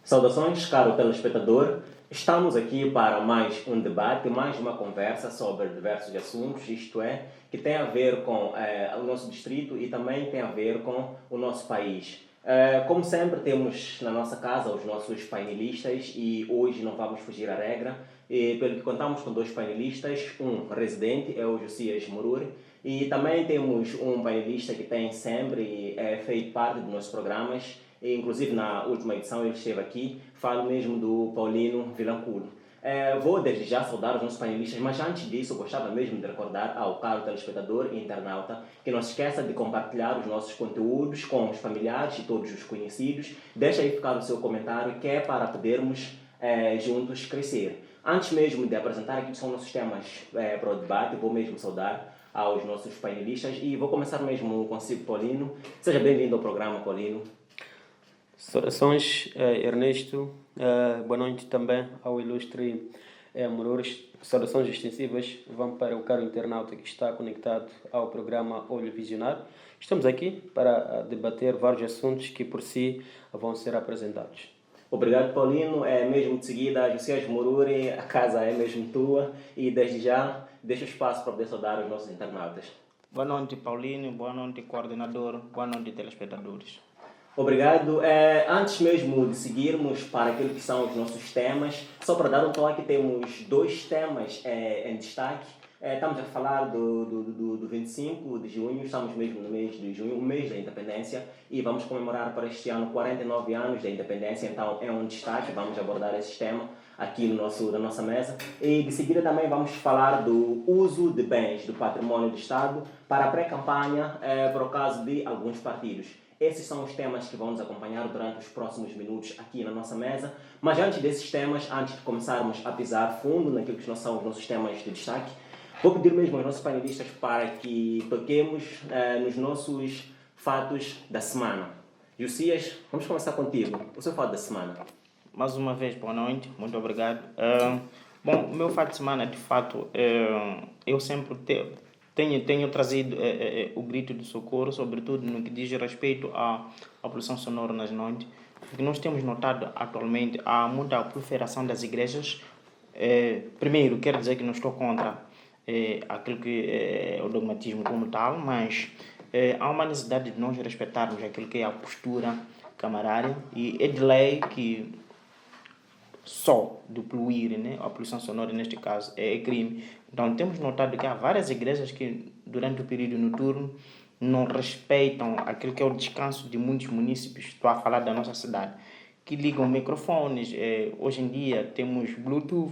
Saudações, caro telespectador. Estamos aqui para mais um debate, mais uma conversa sobre diversos assuntos, isto é, que tem a ver com o nosso distrito e também tem a ver com o nosso país. Como sempre, temos na nossa casa os nossos painelistas e hoje não vamos fugir à regra. E, pelo que contamos com dois painelistas, um residente, é o Josias Moruri, e também temos um painelista que tem sempre feito parte dos nossos programas. Inclusive na última edição ele esteve aqui, falo mesmo do Paulino Vilanculo. Vou desde já saudar os nossos panelistas, mas antes disso gostava mesmo de recordar ao caro telespectador e internauta que não se esqueça de compartilhar os nossos conteúdos com os familiares e todos os conhecidos. Deixa aí ficar o seu comentário que é para podermos juntos crescer. Antes mesmo de apresentar aqui que são nossos temas para o debate, vou mesmo saudar aos nossos panelistas e vou começar mesmo consigo, Paulino. Seja bem-vindo ao programa, Paulino. Saudações, Ernesto. Boa noite também ao ilustre Moruri. Saudações extensivas vão para o caro internauta que está conectado ao programa Olho Visionário. Estamos aqui para debater vários assuntos que por si vão ser apresentados. Obrigado, Paulino. Mesmo de seguida, Josias Moruri, a casa é mesmo tua e desde já deixa o espaço para poder saudar os nossos internautas. Boa noite, Paulino. Boa noite, coordenador. Boa noite, telespectadores. Obrigado. Antes mesmo de seguirmos para aquilo que são os nossos temas, só para dar um toque, temos dois temas em destaque. Estamos a falar do 25 de junho, estamos mesmo no mês de junho, o mês da independência, e vamos comemorar para este ano 49 anos da independência, então é um destaque, vamos abordar esse tema aqui na nossa mesa. E de seguida também vamos falar do uso de bens do património do Estado para a pré-campanha, para o caso de alguns partidos. Esses são os temas que vão nos acompanhar durante os próximos minutos aqui na nossa mesa. Mas antes desses temas, antes de começarmos a pisar fundo naquilo que são os nossos temas de destaque, vou pedir mesmo aos nossos panelistas para que toquemos nos nossos fatos da semana. Josias, vamos começar contigo. O seu fato da semana. Mais uma vez, boa noite. Muito obrigado. Bom, o meu fato de semana, de fato, eu sempre tenho trazido o grito de socorro, sobretudo no que diz respeito à poluição sonora nas noites, porque nós temos notado atualmente há muita proliferação das igrejas. Primeiro, quero dizer que não estou contra aquilo que é o dogmatismo como tal, mas há uma necessidade de nós respeitarmos aquilo que é a postura camarária, e é de lei que só de poluir, né, a poluição sonora neste caso é crime. Então temos notado que há várias igrejas que durante o período noturno não respeitam aquilo que é o descanso de muitos munícipes, estou a falar da nossa cidade, que ligam microfones, hoje em dia temos Bluetooth,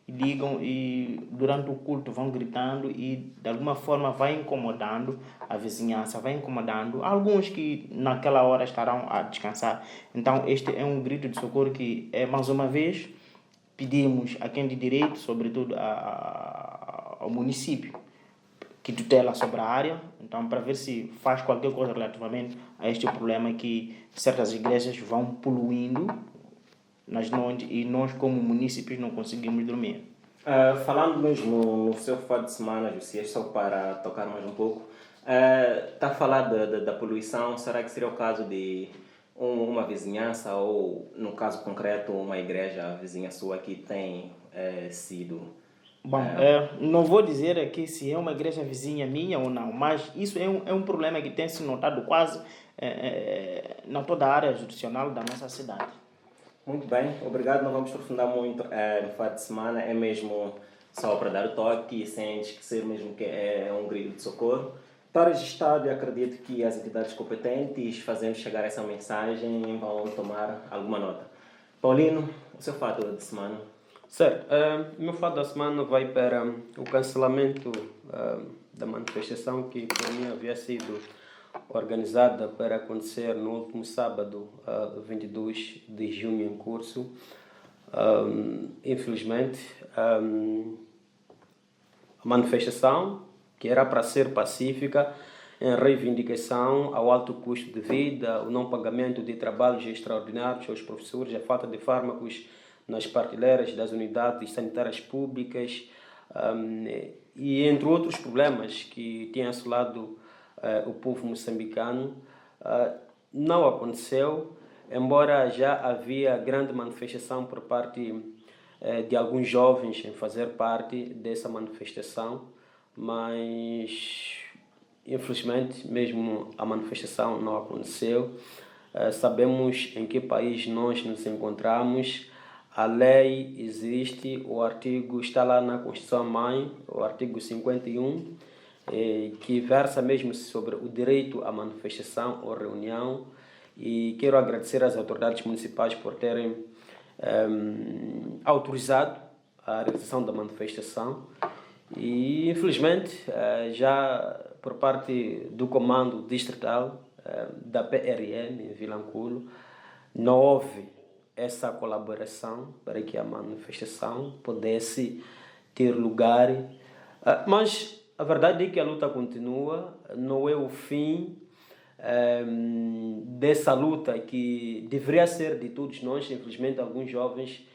ligam e durante o culto vão gritando e de alguma forma vai incomodando a vizinhança, vai incomodando alguns que naquela hora estarão a descansar. Então este é um grito de socorro que mais uma vez pedimos a quem de direito, sobretudo ao município que tutela sobre a área, então para ver se faz qualquer coisa relativamente a este problema que certas igrejas vão poluindo nas noites e nós como munícipes não conseguimos dormir. Falando mesmo no seu fato de semana, Josias, só para tocar mais um pouco, está a falar da poluição, será que seria o caso de uma vizinhança ou, no caso concreto, uma igreja vizinha sua que tem sido... Bom, não vou dizer aqui se é uma igreja vizinha minha ou não, mas isso é um problema que tem se notado quase na toda a área jurisdicional da nossa cidade. Muito bem, obrigado. Não vamos aprofundar muito no fato de semana, é mesmo só para dar o toque, sem esquecer mesmo que é um grito de socorro. Está registado e acredito que as entidades competentes, fazendo chegar essa mensagem, vão tomar alguma nota. Paulino, o seu fato de semana? Certo, o meu fato da semana vai para o cancelamento da manifestação que por mim havia sido organizada para acontecer no último sábado, 22 de junho em curso. Infelizmente, a manifestação, que era para ser pacífica, em reivindicação ao alto custo de vida, o não pagamento de trabalhos extraordinários aos professores, a falta de fármacos nas prateleiras das unidades sanitárias públicas, e entre outros problemas que têm assolado o povo moçambicano. Não aconteceu, embora já havia grande manifestação por parte de alguns jovens em fazer parte dessa manifestação, mas infelizmente mesmo a manifestação não aconteceu. Sabemos em que país nós nos encontramos, a lei existe, o artigo está lá na Constituição-Mãe, o artigo 51, que versa mesmo sobre o direito à manifestação ou reunião, e quero agradecer às autoridades municipais por terem autorizado a realização da manifestação, e infelizmente já por parte do comando distrital da PRM em Vilanculo não houve essa colaboração para que a manifestação pudesse ter lugar, mas a verdade é que a luta continua, não é o fim dessa luta que deveria ser de todos nós. Infelizmente alguns jovens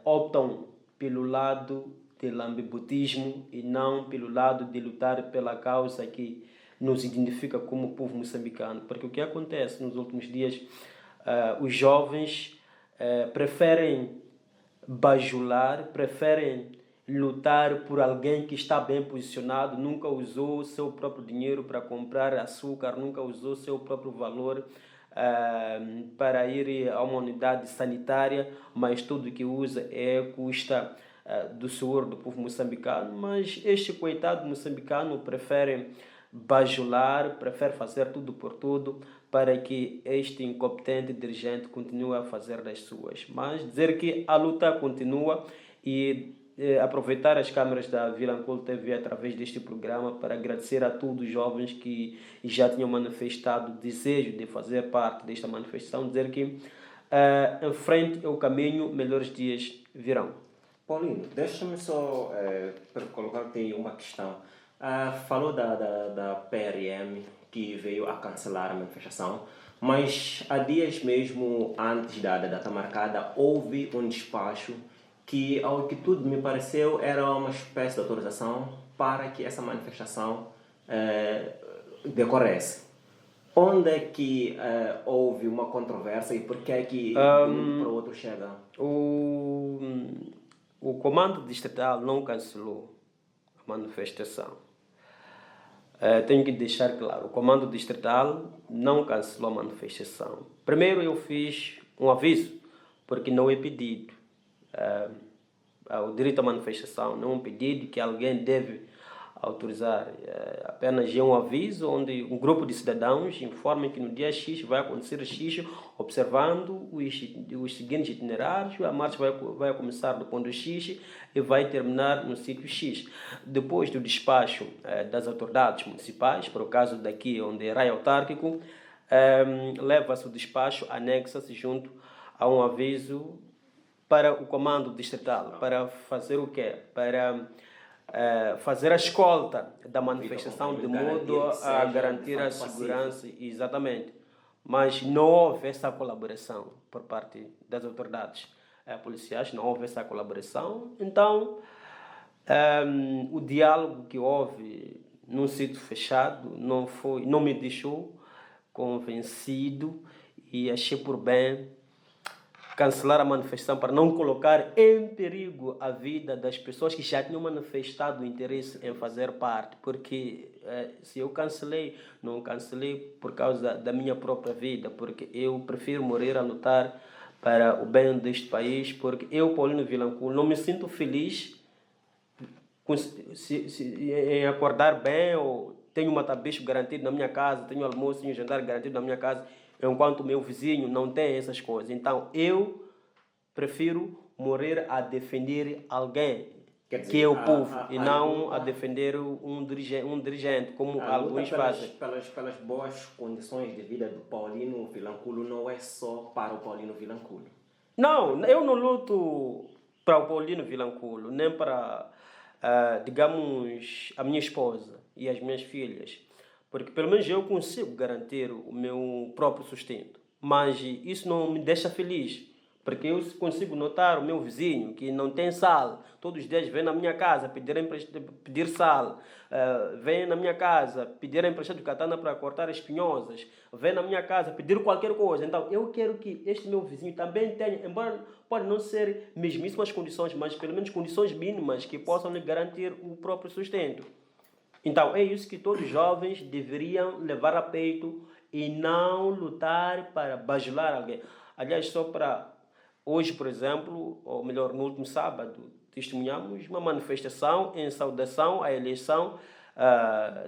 optam pelo lado do lambibutismo e não pelo lado de lutar pela causa que nos identifica como povo moçambicano, porque o que acontece nos últimos dias, os jovens preferem bajular, preferem lutar por alguém que está bem posicionado, nunca usou o seu próprio dinheiro para comprar açúcar, nunca usou o seu próprio valor para ir a uma unidade sanitária, mas tudo que usa custa do suor do povo moçambicano. Mas este coitado moçambicano prefere bajular, prefere fazer tudo por tudo para que este incompetente dirigente continue a fazer das suas. Mas dizer que a luta continua, e aproveitar as câmaras da Vilanculo TV através deste programa para agradecer a todos os jovens que já tinham manifestado o desejo de fazer parte desta manifestação, dizer que em frente é o caminho, melhores dias virão. Paulinho, deixa-me só colocar-te uma questão. Falou da PRM que veio a cancelar a manifestação, mas há dias mesmo antes da data marcada houve um despacho que, ao que tudo me pareceu, era uma espécie de autorização para que essa manifestação decorresse. Onde é que houve uma controvérsia e por que é que de um para o outro chega? O comando distrital não cancelou a manifestação. Tenho que deixar claro, o comando distrital não cancelou a manifestação. Primeiro eu fiz um aviso, porque não é pedido. O direito à manifestação não é um pedido que alguém deve autorizar, apenas é um aviso onde um grupo de cidadãos informa que no dia X vai acontecer X, observando os seguintes itinerários. A marcha vai começar do ponto X e vai terminar no sítio X. Depois do despacho das autoridades municipais, por caso daqui onde é raio autárquico, leva-se o despacho, anexa-se junto a um aviso para o comando distrital, para fazer o quê? Para fazer a escolta da manifestação de modo a garantir a segurança, exatamente. Mas não houve essa colaboração por parte das autoridades policiais, não houve essa colaboração. Então, o diálogo que houve num sítio fechado não me deixou convencido, e achei por bem cancelar a manifestação para não colocar em perigo a vida das pessoas que já tinham manifestado o interesse em fazer parte. Porque se eu cancelei, não cancelei por causa da minha própria vida, porque eu prefiro morrer a lutar para o bem deste país, porque eu, Paulino Vilanculo, não me sinto feliz em acordar bem, ou tenho um matabicho garantido na minha casa, tenho almoço e um jantar garantido na minha casa, enquanto o meu vizinho não tem essas coisas. Então eu prefiro morrer a defender alguém, dizer, que é o povo, e não a defender um dirigente, como alguns fazem. Pelas boas condições de vida do Paulino Vilanculo não é só para o Paulino Vilanculo. Não, eu não luto para o Paulino Vilanculo, nem para, digamos, a minha esposa e as minhas filhas. Porque pelo menos eu consigo garantir o meu próprio sustento. Mas isso não me deixa feliz. Porque eu consigo notar o meu vizinho que não tem sal, todos os dias vem na minha casa pedir sal, vem na minha casa pedir emprestado katana para cortar espinhosas, vem na minha casa pedir qualquer coisa. Então eu quero que este meu vizinho também tenha, embora pode não ser mesmíssimas condições, mas pelo menos condições mínimas que possam lhe garantir o próprio sustento. Então é isso que todos os jovens deveriam levar a peito e não lutar para bajular alguém. Aliás, só para hoje, por exemplo, ou melhor, no último sábado, testemunhamos uma manifestação em saudação à eleição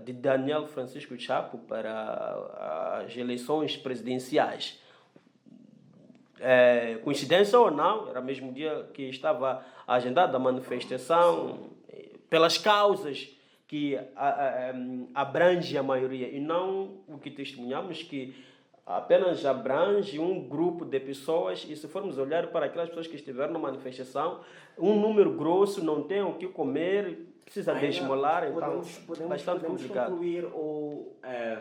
de Daniel Francisco Chapo para as eleições presidenciais. Coincidência ou não, era mesmo dia que estava agendada a manifestação pelas causas que abrange a maioria e não o que testemunhamos que apenas abrange um grupo de pessoas. E se formos olhar para aquelas pessoas que estiveram na manifestação, um número grosso não tem o que comer, precisa de esmolar, então bastante complicado. Concluir ou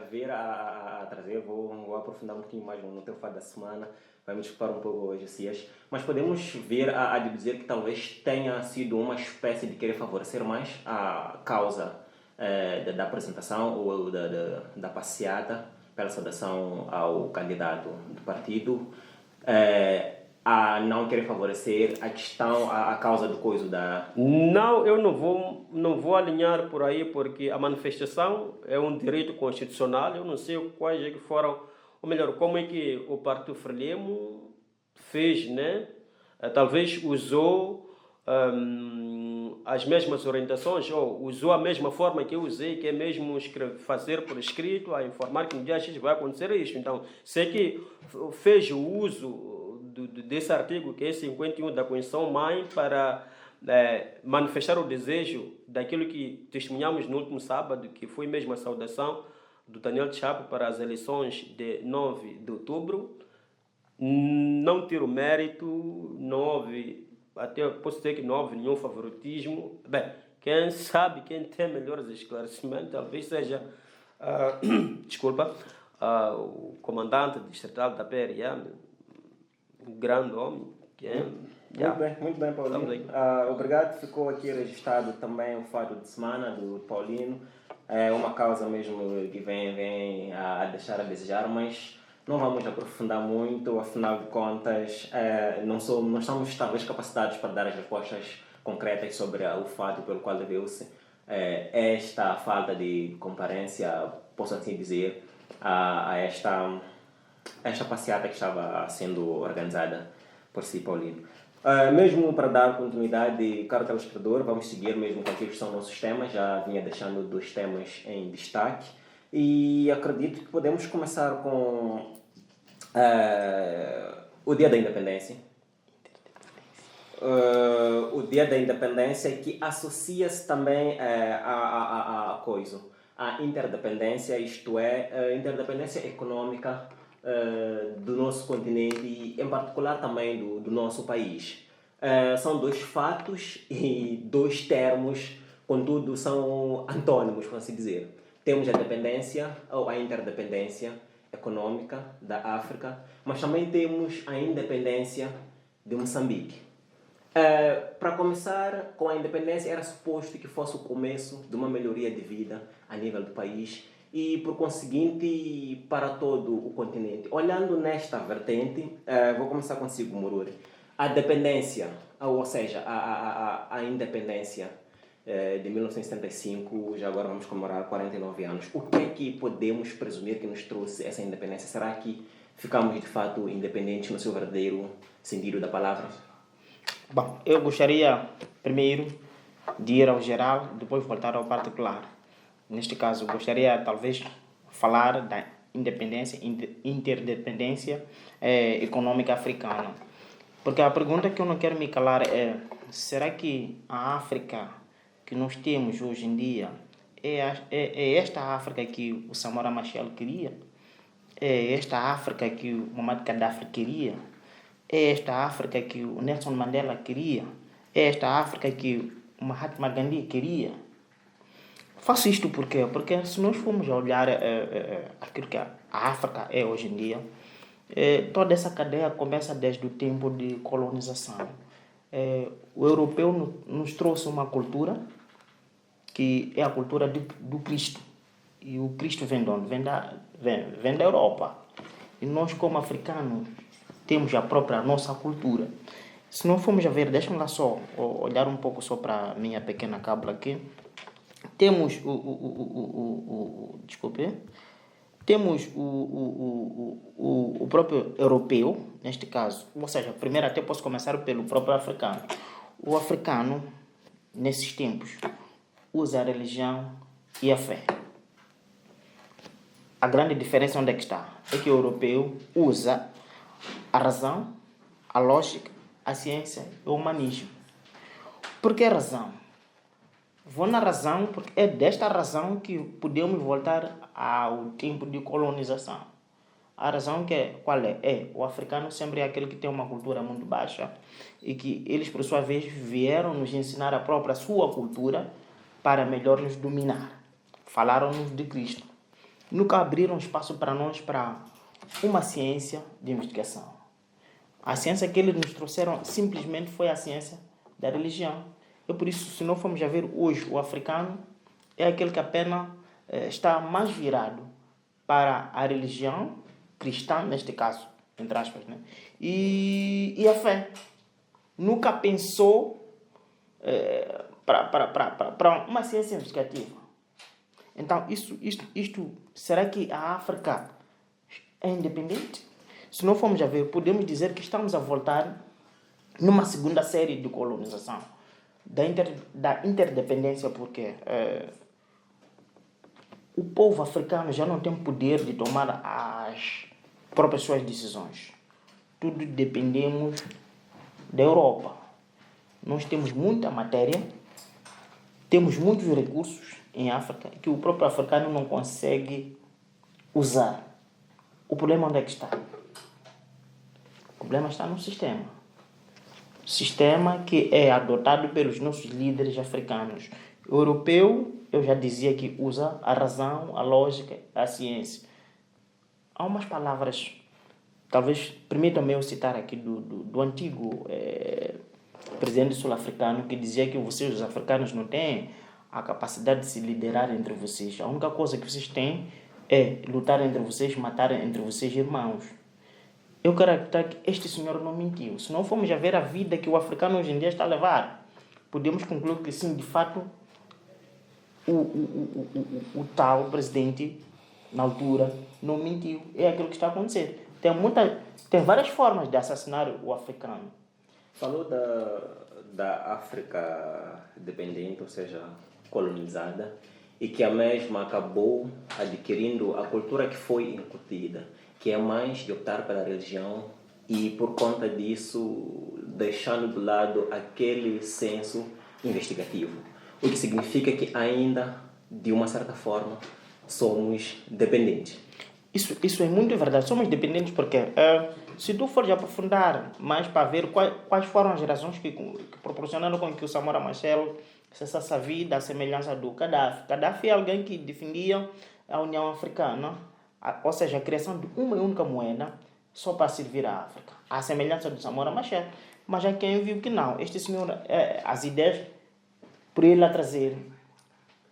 ver a trazer, vou aprofundar um pouquinho mais no teu fato da semana, vai me desculpar um pouco hoje, Cias, mas podemos ver a dizer que talvez tenha sido uma espécie de querer favorecer mais a causa da apresentação ou da passeata pela saudação ao candidato do partido, a não querer favorecer a questão, a causa do coisa da... Não, eu não vou alinhar por aí, porque a manifestação é um direito constitucional. Eu não sei quais é que foram, ou melhor, como é que o Partido Frelimo fez, né? Talvez usou as mesmas orientações, ou usou a mesma forma que eu usei, que é mesmo fazer por escrito, a informar que no dia X vai acontecer isto. Então, sei que fez o uso desse artigo, que é 51 da Constituição-Mãe, para manifestar o desejo daquilo que testemunhamos no último sábado, que foi mesmo a saudação do Daniel Chapo para as eleições de 9 de outubro. Não tiro mérito, não houve, até posso dizer que não houve nenhum favoritismo. Bem, quem sabe, quem tem melhores esclarecimentos, talvez seja o comandante distrital da PRM, um grande homem. Muito bem, Paulino. Obrigado, ficou aqui registrado também o fato de semana do Paulino. É uma causa mesmo que vem a deixar a desejar, mas não vamos aprofundar muito, afinal de contas, não estamos talvez capacitados para dar as respostas concretas sobre o fato pelo qual deveu-se esta falta de comparência, posso assim dizer, a esta passeata que estava sendo organizada por si, Paulino. Mesmo para dar continuidade, caro telespectador, vamos seguir mesmo com aquilo que são nossos temas. Já vinha deixando 2 temas em destaque e acredito que podemos começar com o Dia da Independência. O Dia da Independência que associa-se também a coisa, a interdependência, isto é, a interdependência econômica do nosso continente e em particular também do nosso país. São 2 fatos e 2 termos, contudo são antônimos, por assim dizer. Temos a dependência ou a interdependência econômica da África, mas também temos a independência de Moçambique. Para começar com a independência, era suposto que fosse o começo de uma melhoria de vida a nível do país e, por conseguinte, para todo o continente. Olhando nesta vertente, vou começar consigo, Mururi. A dependência, ou seja, a independência de 1975, já agora vamos comemorar 49 anos. O que é que podemos presumir que nos trouxe essa independência? Será que ficamos, de fato, independentes no seu verdadeiro sentido da palavra? Bom, eu gostaria primeiro de ir ao geral, depois voltar ao particular. Neste caso, gostaria talvez falar da independência, interdependência econômica africana. Porque a pergunta que eu não quero me calar é: será que a África que nós temos hoje em dia é esta África que o Samora Machel queria? É esta África que o Muammar Gaddafi queria? É esta África que o Nelson Mandela queria? É esta África que o Mahatma Gandhi queria? Faço isto porque se nós formos olhar aquilo que a África é hoje em dia, Toda essa cadeia começa desde o tempo de colonização. O europeu nos trouxe uma cultura que é a cultura do Cristo. E o Cristo vem de onde? Vem da Europa. E nós, como africanos, temos a própria nossa cultura. Se não formos a ver, deixa-me lá só olhar um pouco só para a minha pequena cábula aqui. Temos desculpe, temos o próprio europeu, neste caso. Ou seja, primeiro até posso começar pelo próprio africano. O africano, nesses tempos, usa a religião e a fé. A grande diferença onde é que está? É que o europeu usa a razão, a lógica, a ciência e o humanismo. Por que razão? Vou na razão porque é desta razão que podemos voltar ao tempo de colonização. A razão qual é? O africano sempre é aquele que tem uma cultura muito baixa e que eles, por sua vez, vieram nos ensinar a própria sua cultura para melhor nos dominar. Falaram-nos de Cristo. Nunca abriram espaço para nós para uma ciência de investigação. A ciência que eles nos trouxeram simplesmente foi a ciência da religião. É por isso, se não formos a ver hoje, o africano é aquele que apenas está mais virado para a religião cristã, neste caso, entre aspas, né? E a fé. Nunca pensou para uma ciência investigativa. Então, isto, será que a África é independente? Se não formos a ver, podemos dizer que estamos a voltar numa segunda série de colonização da interdependência, porque o povo africano já não tem poder de tomar as próprias suas decisões. Tudo dependemos da Europa. Nós temos muita matéria, temos muitos recursos em África que o próprio africano não consegue usar. O problema onde é que está? O problema está no sistema. Sistema que é adotado pelos nossos líderes africanos. O europeu, eu já dizia que usa a razão, a lógica, a ciência. Há umas palavras, talvez, permitam-me eu citar aqui do antigo presidente sul-africano, que dizia que vocês, os africanos, não têm a capacidade de se liderar entre vocês. A única coisa que vocês têm é lutar entre vocês, matar entre vocês irmãos. Eu quero acreditar que este senhor não mentiu. Se não formos a ver a vida que o africano hoje em dia está a levar, podemos concluir que sim, de fato, o tal presidente, na altura, não mentiu. É aquilo que está a acontecer. Tem várias formas de assassinar o africano. Falou da África dependente, ou seja, colonizada, e que a mesma acabou adquirindo a cultura que foi incutida, que é mais de optar pela religião e, por conta disso, deixando de lado aquele senso investigativo. O que significa que ainda, de uma certa forma, somos dependentes. Isso é muito verdade. Somos dependentes porque, se tu fores aprofundar mais para ver quais foram as razões que proporcionaram com que o Samora Machel cessasse a vida, a semelhança do Gaddafi. Gaddafi é alguém que defendia a União Africana, ou seja, a criação de uma única moeda só para servir a África. A semelhança do Samora Machel. Mas há quem viu que não. Este senhor, as ideias, por ele a trazer,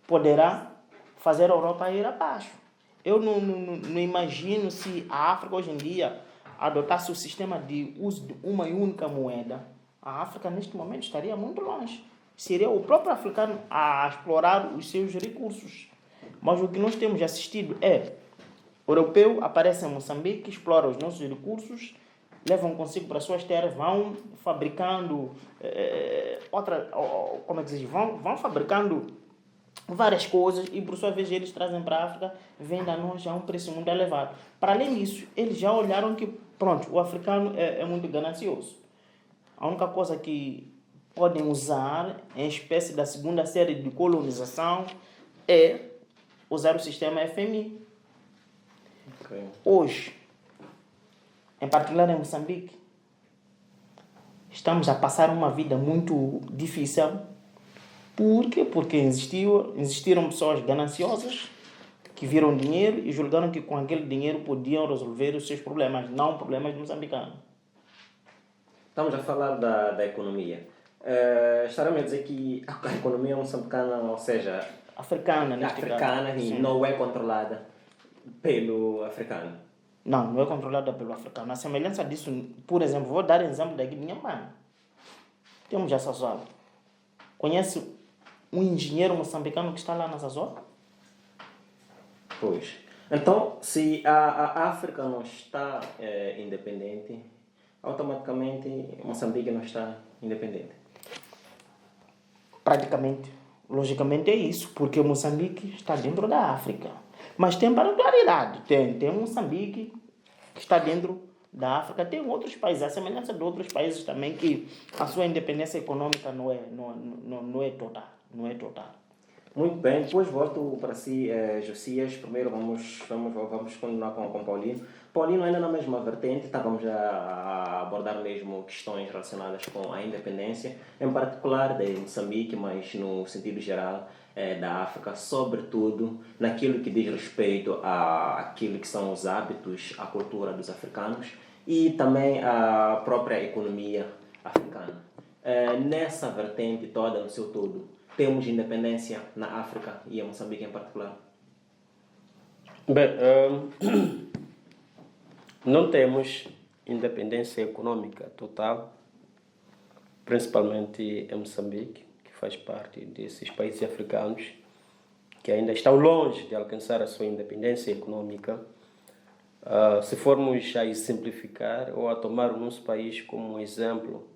poderá fazer a Europa ir abaixo. Eu não imagino se a África hoje em dia adotasse o sistema de uso de uma única moeda. A África neste momento estaria muito longe. Seria o próprio africano a explorar os seus recursos. Mas o que nós temos assistido é o europeu aparece em Moçambique, explora os nossos recursos, levam consigo para as suas terras, vão fabricando vão fabricando várias coisas e, por sua vez, eles trazem para a África, vendem a nós a um preço muito elevado. Para além disso, eles já olharam que, pronto, o africano é muito ganancioso. A única coisa que podem usar, em espécie da segunda série de colonização, é usar o sistema FMI. Okay. Hoje, em particular em Moçambique, estamos a passar uma vida muito difícil. Por quê? Porque existiram pessoas gananciosas que viram dinheiro e julgaram que com aquele dinheiro podiam resolver os seus problemas, não problemas moçambicanos. Estamos a falar da economia. Estaremos a dizer que a economia moçambicana, ou seja, Africana, neste africana caso. e Sim. não é controlada pelo africano. Não, não é controlada pelo africano. A semelhança disso, por exemplo, vou dar exemplo daqui de Inhambane. Temos a Sazol. Conhece um engenheiro moçambicano que está lá na Sazol? Pois. Então, se a África não está independente, automaticamente Moçambique não está independente. Praticamente. Logicamente é isso, porque Moçambique está dentro da África. Mas tem particularidade. Tem Moçambique que está dentro da África. Tem outros países, a semelhança de outros países também, que a sua independência econômica não é total. Não é total. Muito bem, depois volto para si, Josias. Primeiro vamos continuar com Paulino. Paulino, ainda na mesma vertente, estávamos a abordar mesmo questões relacionadas com a independência, em particular de Moçambique, mas no sentido geral da África, sobretudo naquilo que diz respeito àquilo que são os hábitos, a cultura dos africanos e também a própria economia africana. Nessa vertente toda, no seu todo, temos independência na África e em Moçambique em particular? Bem, não temos independência econômica total, principalmente em Moçambique, que faz parte desses países africanos que ainda estão longe de alcançar a sua independência econômica. Se formos a simplificar ou a tomar o nosso país como exemplo,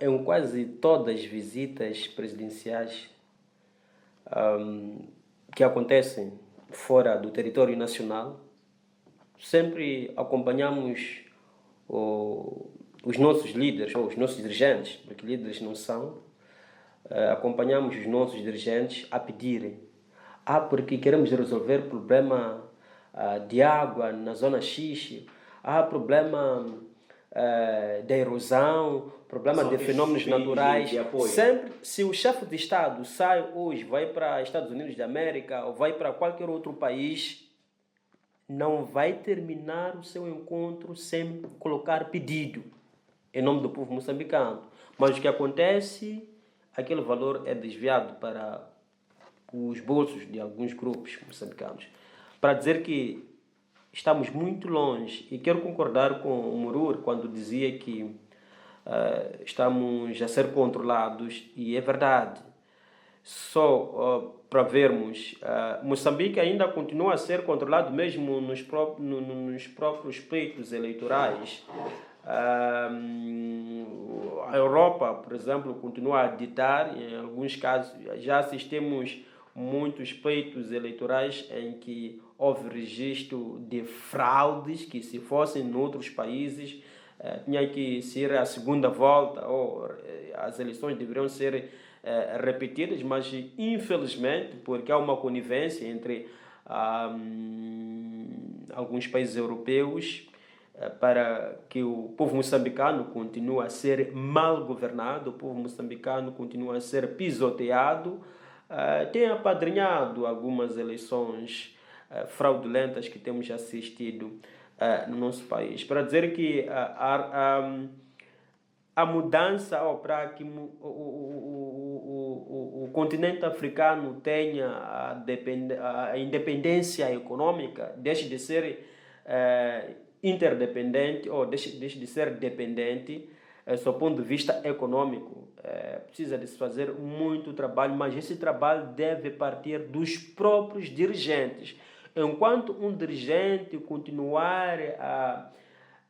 em quase todas as visitas presidenciais que acontecem fora do território nacional, sempre acompanhamos os nossos líderes, ou os nossos dirigentes, porque líderes não são, acompanhamos os nossos dirigentes a pedirem, porque queremos resolver problema de água na zona X, problema da erosão, problema de fenômenos naturais. Sempre, se o chefe de Estado sai hoje, vai para Estados Unidos da América ou vai para qualquer outro país, não vai terminar o seu encontro sem colocar pedido em nome do povo moçambicano. Mas o que acontece, aquele valor é desviado para os bolsos de alguns grupos moçambicanos. Para dizer que estamos muito longe, e quero concordar com o Murur quando dizia que estamos a ser controlados, e é verdade. Só para vermos, Moçambique ainda continua a ser controlado mesmo nos próprios pleitos eleitorais. A Europa, por exemplo, continua a ditar, em alguns casos já assistimos muitos pleitos eleitorais em que houve registro de fraudes que, se fossem em outros países, tinha que ser a segunda volta, ou as eleições deveriam ser repetidas, mas infelizmente, porque há uma conivência entre alguns países europeus para que o povo moçambicano continue a ser mal governado, o povo moçambicano continue a ser pisoteado, tem apadrinhado algumas eleições fraudulentas que temos assistido no nosso país. Para dizer que a mudança, para que o continente africano tenha a independência econômica, deixe de ser interdependente ou deixe de ser dependente, do ponto de vista econômico, precisa de se fazer muito trabalho, mas esse trabalho deve partir dos próprios dirigentes. Enquanto um dirigente continuar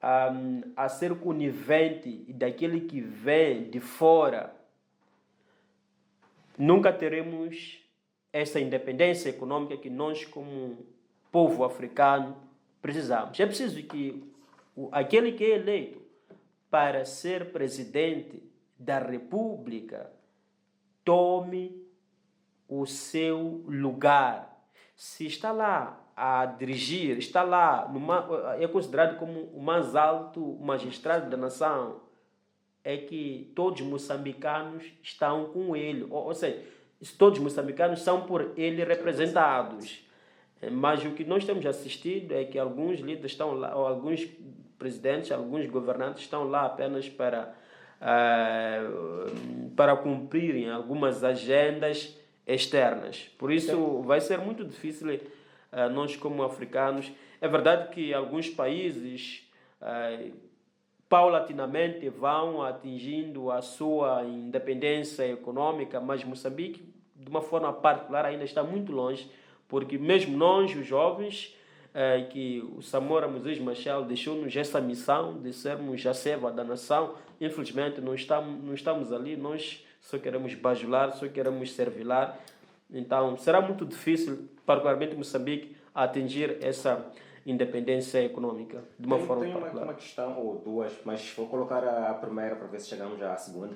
a ser conivente daquele que vem de fora, nunca teremos essa independência econômica que nós, como povo africano, precisamos. É preciso que aquele que é eleito para ser presidente da República tome o seu lugar. Se está lá a dirigir, está lá, é considerado como o mais alto magistrado da nação, é que todos os moçambicanos estão com ele. Ou seja, todos os moçambicanos são por ele representados. Mas o que nós temos assistido é que alguns líderes estão lá, ou alguns presidentes, alguns governantes estão lá apenas para cumprirem algumas agendas externas. Por isso vai ser muito difícil nós como africanos. É verdade que alguns países paulatinamente vão atingindo a sua independência econômica, mas Moçambique, de uma forma particular, ainda está muito longe, porque mesmo nós, os jovens, que o Samora Moses Machel deixou-nos essa missão de sermos a seva da nação, infelizmente não estamos ali, nós só queremos bajular, só queremos servilar. Então será muito difícil, particularmente Moçambique, atingir essa independência econômica de uma forma particular. Tem uma questão ou duas, mas vou colocar a primeira para ver se chegamos já à segunda.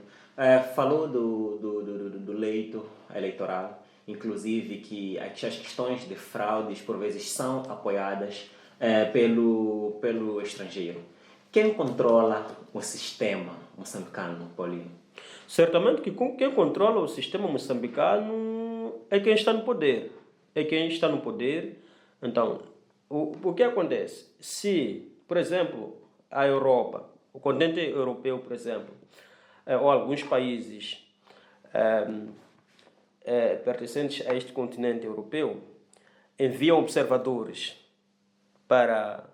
Falou do leito eleitoral, inclusive que as questões de fraudes por vezes são apoiadas pelo estrangeiro. Quem controla o sistema moçambicano, Paulino? Certamente que quem controla o sistema moçambicano é quem está no poder. É quem está no poder. Então, o que acontece? Se, por exemplo, a Europa, o continente europeu, por exemplo, ou alguns países pertencentes a este continente europeu, enviam observadores para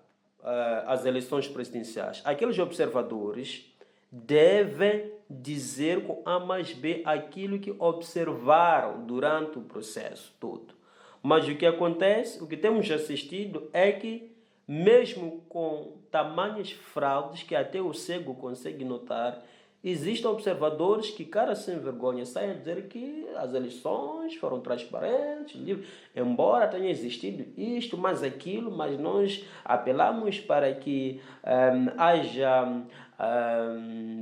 as eleições presidenciais, aqueles observadores devem dizer com A mais B aquilo que observaram durante o processo todo. Mas o que acontece, o que temos assistido é que, mesmo com tamanhas fraudes que até o cego consegue notar, existem observadores que, cara sem vergonha, saem a dizer que as eleições foram transparentes, livres, embora tenha existido isto, mas aquilo, mas nós apelamos para que haja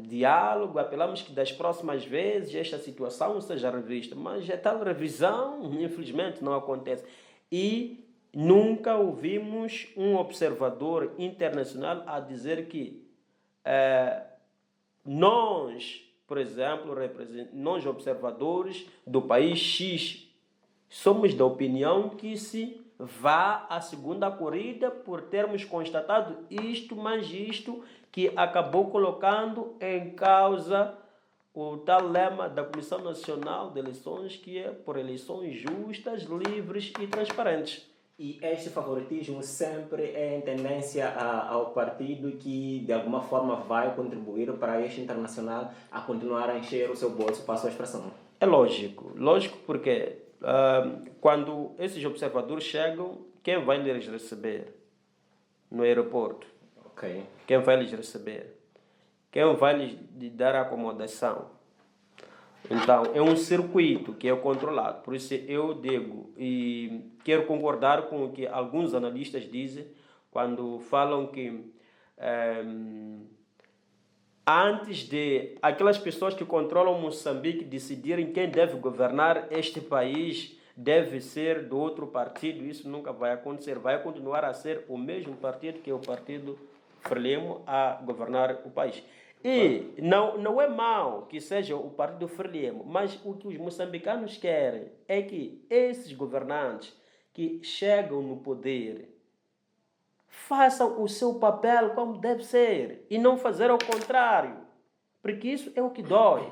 diálogo, apelamos que das próximas vezes esta situação seja revista, mas a tal revisão, infelizmente, não acontece. E nunca ouvimos um observador internacional a dizer que nós, por exemplo, nós observadores do país X, somos da opinião que se vá à segunda corrida por termos constatado isto, mas isto que acabou colocando em causa o tal lema da Comissão Nacional de Eleições, que é por eleições justas, livres e transparentes. E este favoritismo sempre é em tendência ao partido que, de alguma forma, vai contribuir para este internacional a continuar a encher o seu bolso para a sua expressão. É lógico porque quando esses observadores chegam, quem vai lhes receber no aeroporto? Okay. Quem vai lhes receber? Quem vai lhes dar acomodação? Então, é um circuito que é controlado. Por isso eu digo, e quero concordar com o que alguns analistas dizem, quando falam que antes de aquelas pessoas que controlam Moçambique decidirem quem deve governar este país, deve ser do outro partido. Isso nunca vai acontecer. Vai continuar a ser o mesmo partido, que é o Partido Frelimo, a governar o país. E não é mau que seja o Partido Frelimo, mas o que os moçambicanos querem é que esses governantes que chegam no poder façam o seu papel como deve ser e não fazer ao contrário, porque isso é o que dói.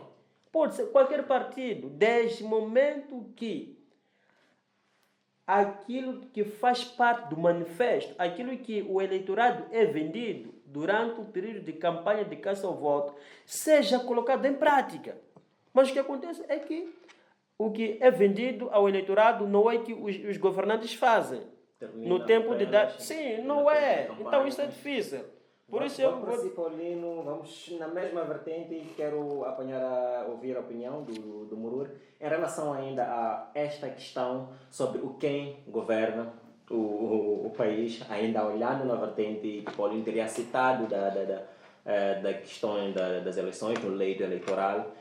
Pode ser qualquer partido, desde o momento que aquilo que faz parte do manifesto, aquilo que o eleitorado é vendido durante o período de campanha de caça ao voto, seja colocado em prática. Mas o que acontece é que o que é vendido ao eleitorado não é que os governantes fazem. No tempo de dar... Sim, não é. Então isso é difícil. Por isso eu vou... Paulino, vamos na mesma vertente e quero ouvir a opinião do Murur em relação ainda a esta questão sobre o quem governa o país, ainda olhando na vertente que Paulino teria citado da questão das eleições, do leito eleitoral.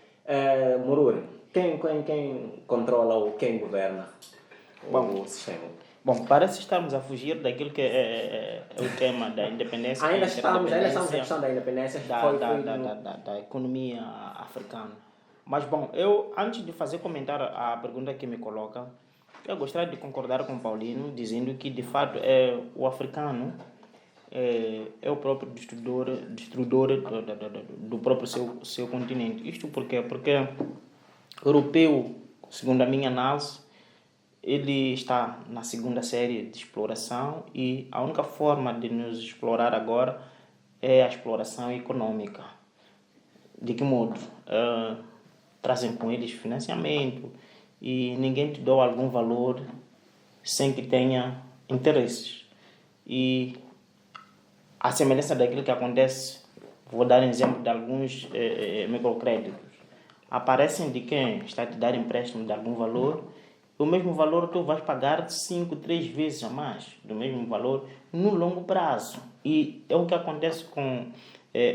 Murur, quem controla ou quem governa o sistema? Bom, parece que estamos a fugir daquilo que é o tema da independência. Ainda estamos na questão da independência. Da economia africana. Mas, bom, eu, antes de fazer comentário à pergunta que me coloca, eu gostaria de concordar com o Paulino, dizendo que, de fato, o africano é o próprio destruidor do próprio seu continente. Isto por quê? Porque o europeu, segundo a minha análise, ele está na segunda série de exploração e a única forma de nos explorar agora é a exploração econômica. De que modo? Trazem com eles financiamento e ninguém te dá algum valor sem que tenha interesses. E a semelhança daquilo que acontece, vou dar um exemplo de alguns microcréditos. Aparecem de quem está a te dar empréstimo de algum valor, o mesmo valor tu vais pagar 5, 3 vezes a mais do mesmo valor no longo prazo. E é o que acontece com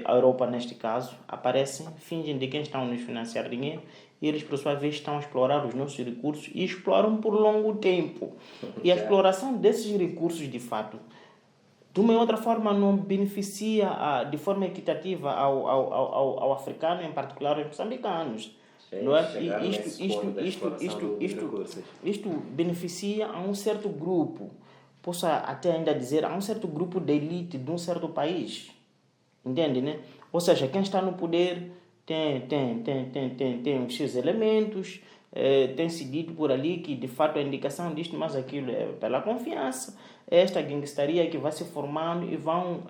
a Europa neste caso. Aparecem, fingem de quem estão a nos financiar dinheiro e eles, por sua vez, estão a explorar os nossos recursos e exploram por longo tempo. E a exploração desses recursos, de fato, de uma outra forma, não beneficia de forma equitativa ao africano, em particular aos moçambicanos. Não é? E isto beneficia a um certo grupo, posso até ainda dizer, a um certo grupo de elite de um certo país. Entende, né? Ou seja, quem está no poder tem os seus elementos, tem-se dito por ali que de fato a indicação disto, mas aquilo é pela confiança. Esta gangstaria que vai se formando e vão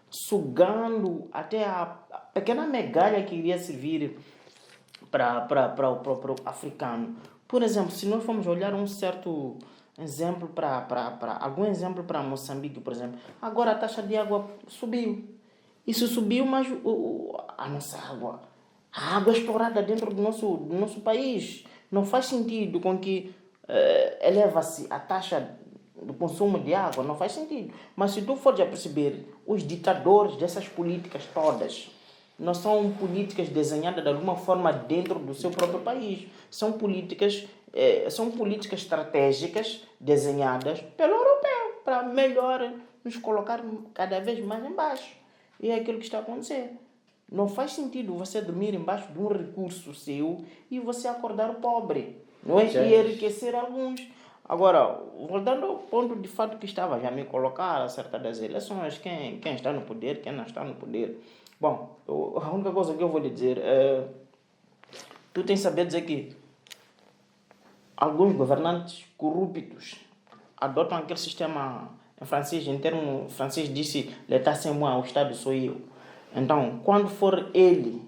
sugando até a pequena migalha que iria servir para o próprio africano. Por exemplo, se nós formos olhar um certo exemplo algum exemplo para Moçambique, por exemplo, agora a taxa de água subiu. Isso subiu, mas a nossa água, a água explorada dentro do nosso país, não faz sentido com que eleva-se a taxa do consumo de água, não faz sentido. Mas se tu fores a perceber, os ditadores dessas políticas todas não são políticas desenhadas de alguma forma dentro do seu próprio país. São políticas estratégicas desenhadas pelo europeu para melhor nos colocar cada vez mais embaixo. E é aquilo que está a acontecer. Não faz sentido você dormir embaixo de um recurso seu e você acordar pobre, não é? E enriquecer alguns. Agora, voltando ao ponto de fato que estava já me colocar acerca das eleições, quem está no poder, quem não está no poder. Bom, a única coisa que eu vou lhe dizer é, tu tens de saber dizer que alguns governantes corruptos adotam aquele sistema em francês, em termo francês disse l'état c'est moi, o Estado sou eu. Então, quando for ele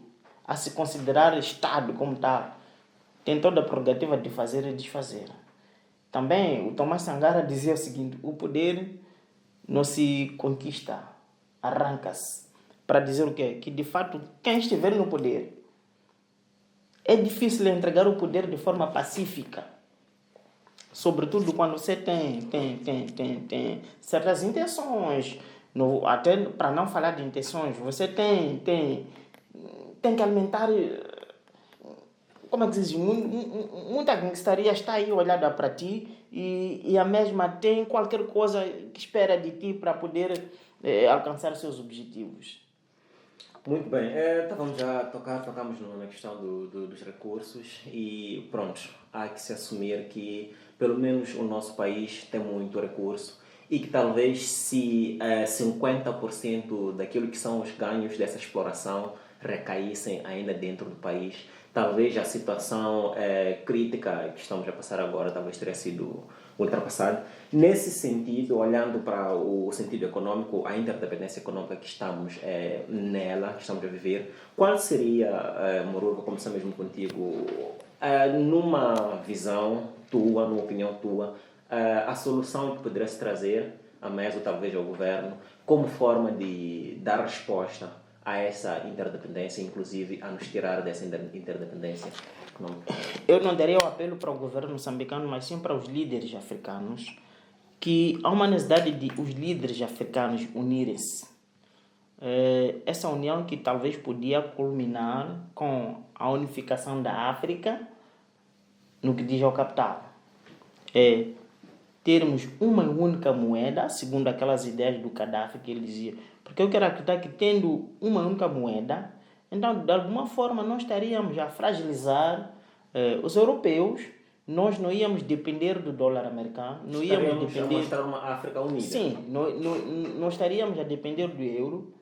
a se considerar Estado como tal, tem toda a prerrogativa de fazer e desfazer. Também o Tomás Sangara dizia o seguinte: o poder não se conquista, arranca-se. Para dizer o quê? Que de fato quem estiver no poder é difícil entregar o poder de forma pacífica. Sobretudo quando você tem certas intenções, até para não falar de intenções, você tem que alimentar, como é que se diz, muita gangstaria está aí olhada para ti e a mesma tem qualquer coisa que espera de ti para poder alcançar seus objetivos. Muito bem, tocamos na questão dos recursos e pronto, há que se assumir que pelo menos o nosso país tem muito recurso e que talvez se 50% daquilo que são os ganhos dessa exploração recaíssem ainda dentro do país, talvez a situação crítica que estamos a passar agora talvez teria sido ultrapassada. Nesse sentido, olhando para o sentido econômico, a interdependência econômica que estamos nela, que estamos a viver, qual seria, Moruga, vou começar mesmo contigo, numa visão tua, numa opinião tua, a solução que poderia-se trazer à mesa ou talvez ao governo como forma de dar resposta a essa interdependência, inclusive a nos tirar dessa interdependência econômica? Eu não daria o apelo para o governo moçambicano, mas sim para os líderes africanos, que há uma necessidade de os líderes africanos unirem-se. Essa união que talvez podia culminar com a unificação da África no que diz ao capital. Termos uma única moeda, segundo aquelas ideias do Gaddafi que ele dizia. Porque eu quero acreditar que tendo uma única moeda, Então, de alguma forma, nós estaríamos a fragilizar os europeus, nós não íamos depender do dólar americano, não íamos Estaríamos a depender... mostrar uma África unida. Sim, não estaríamos a depender do euro,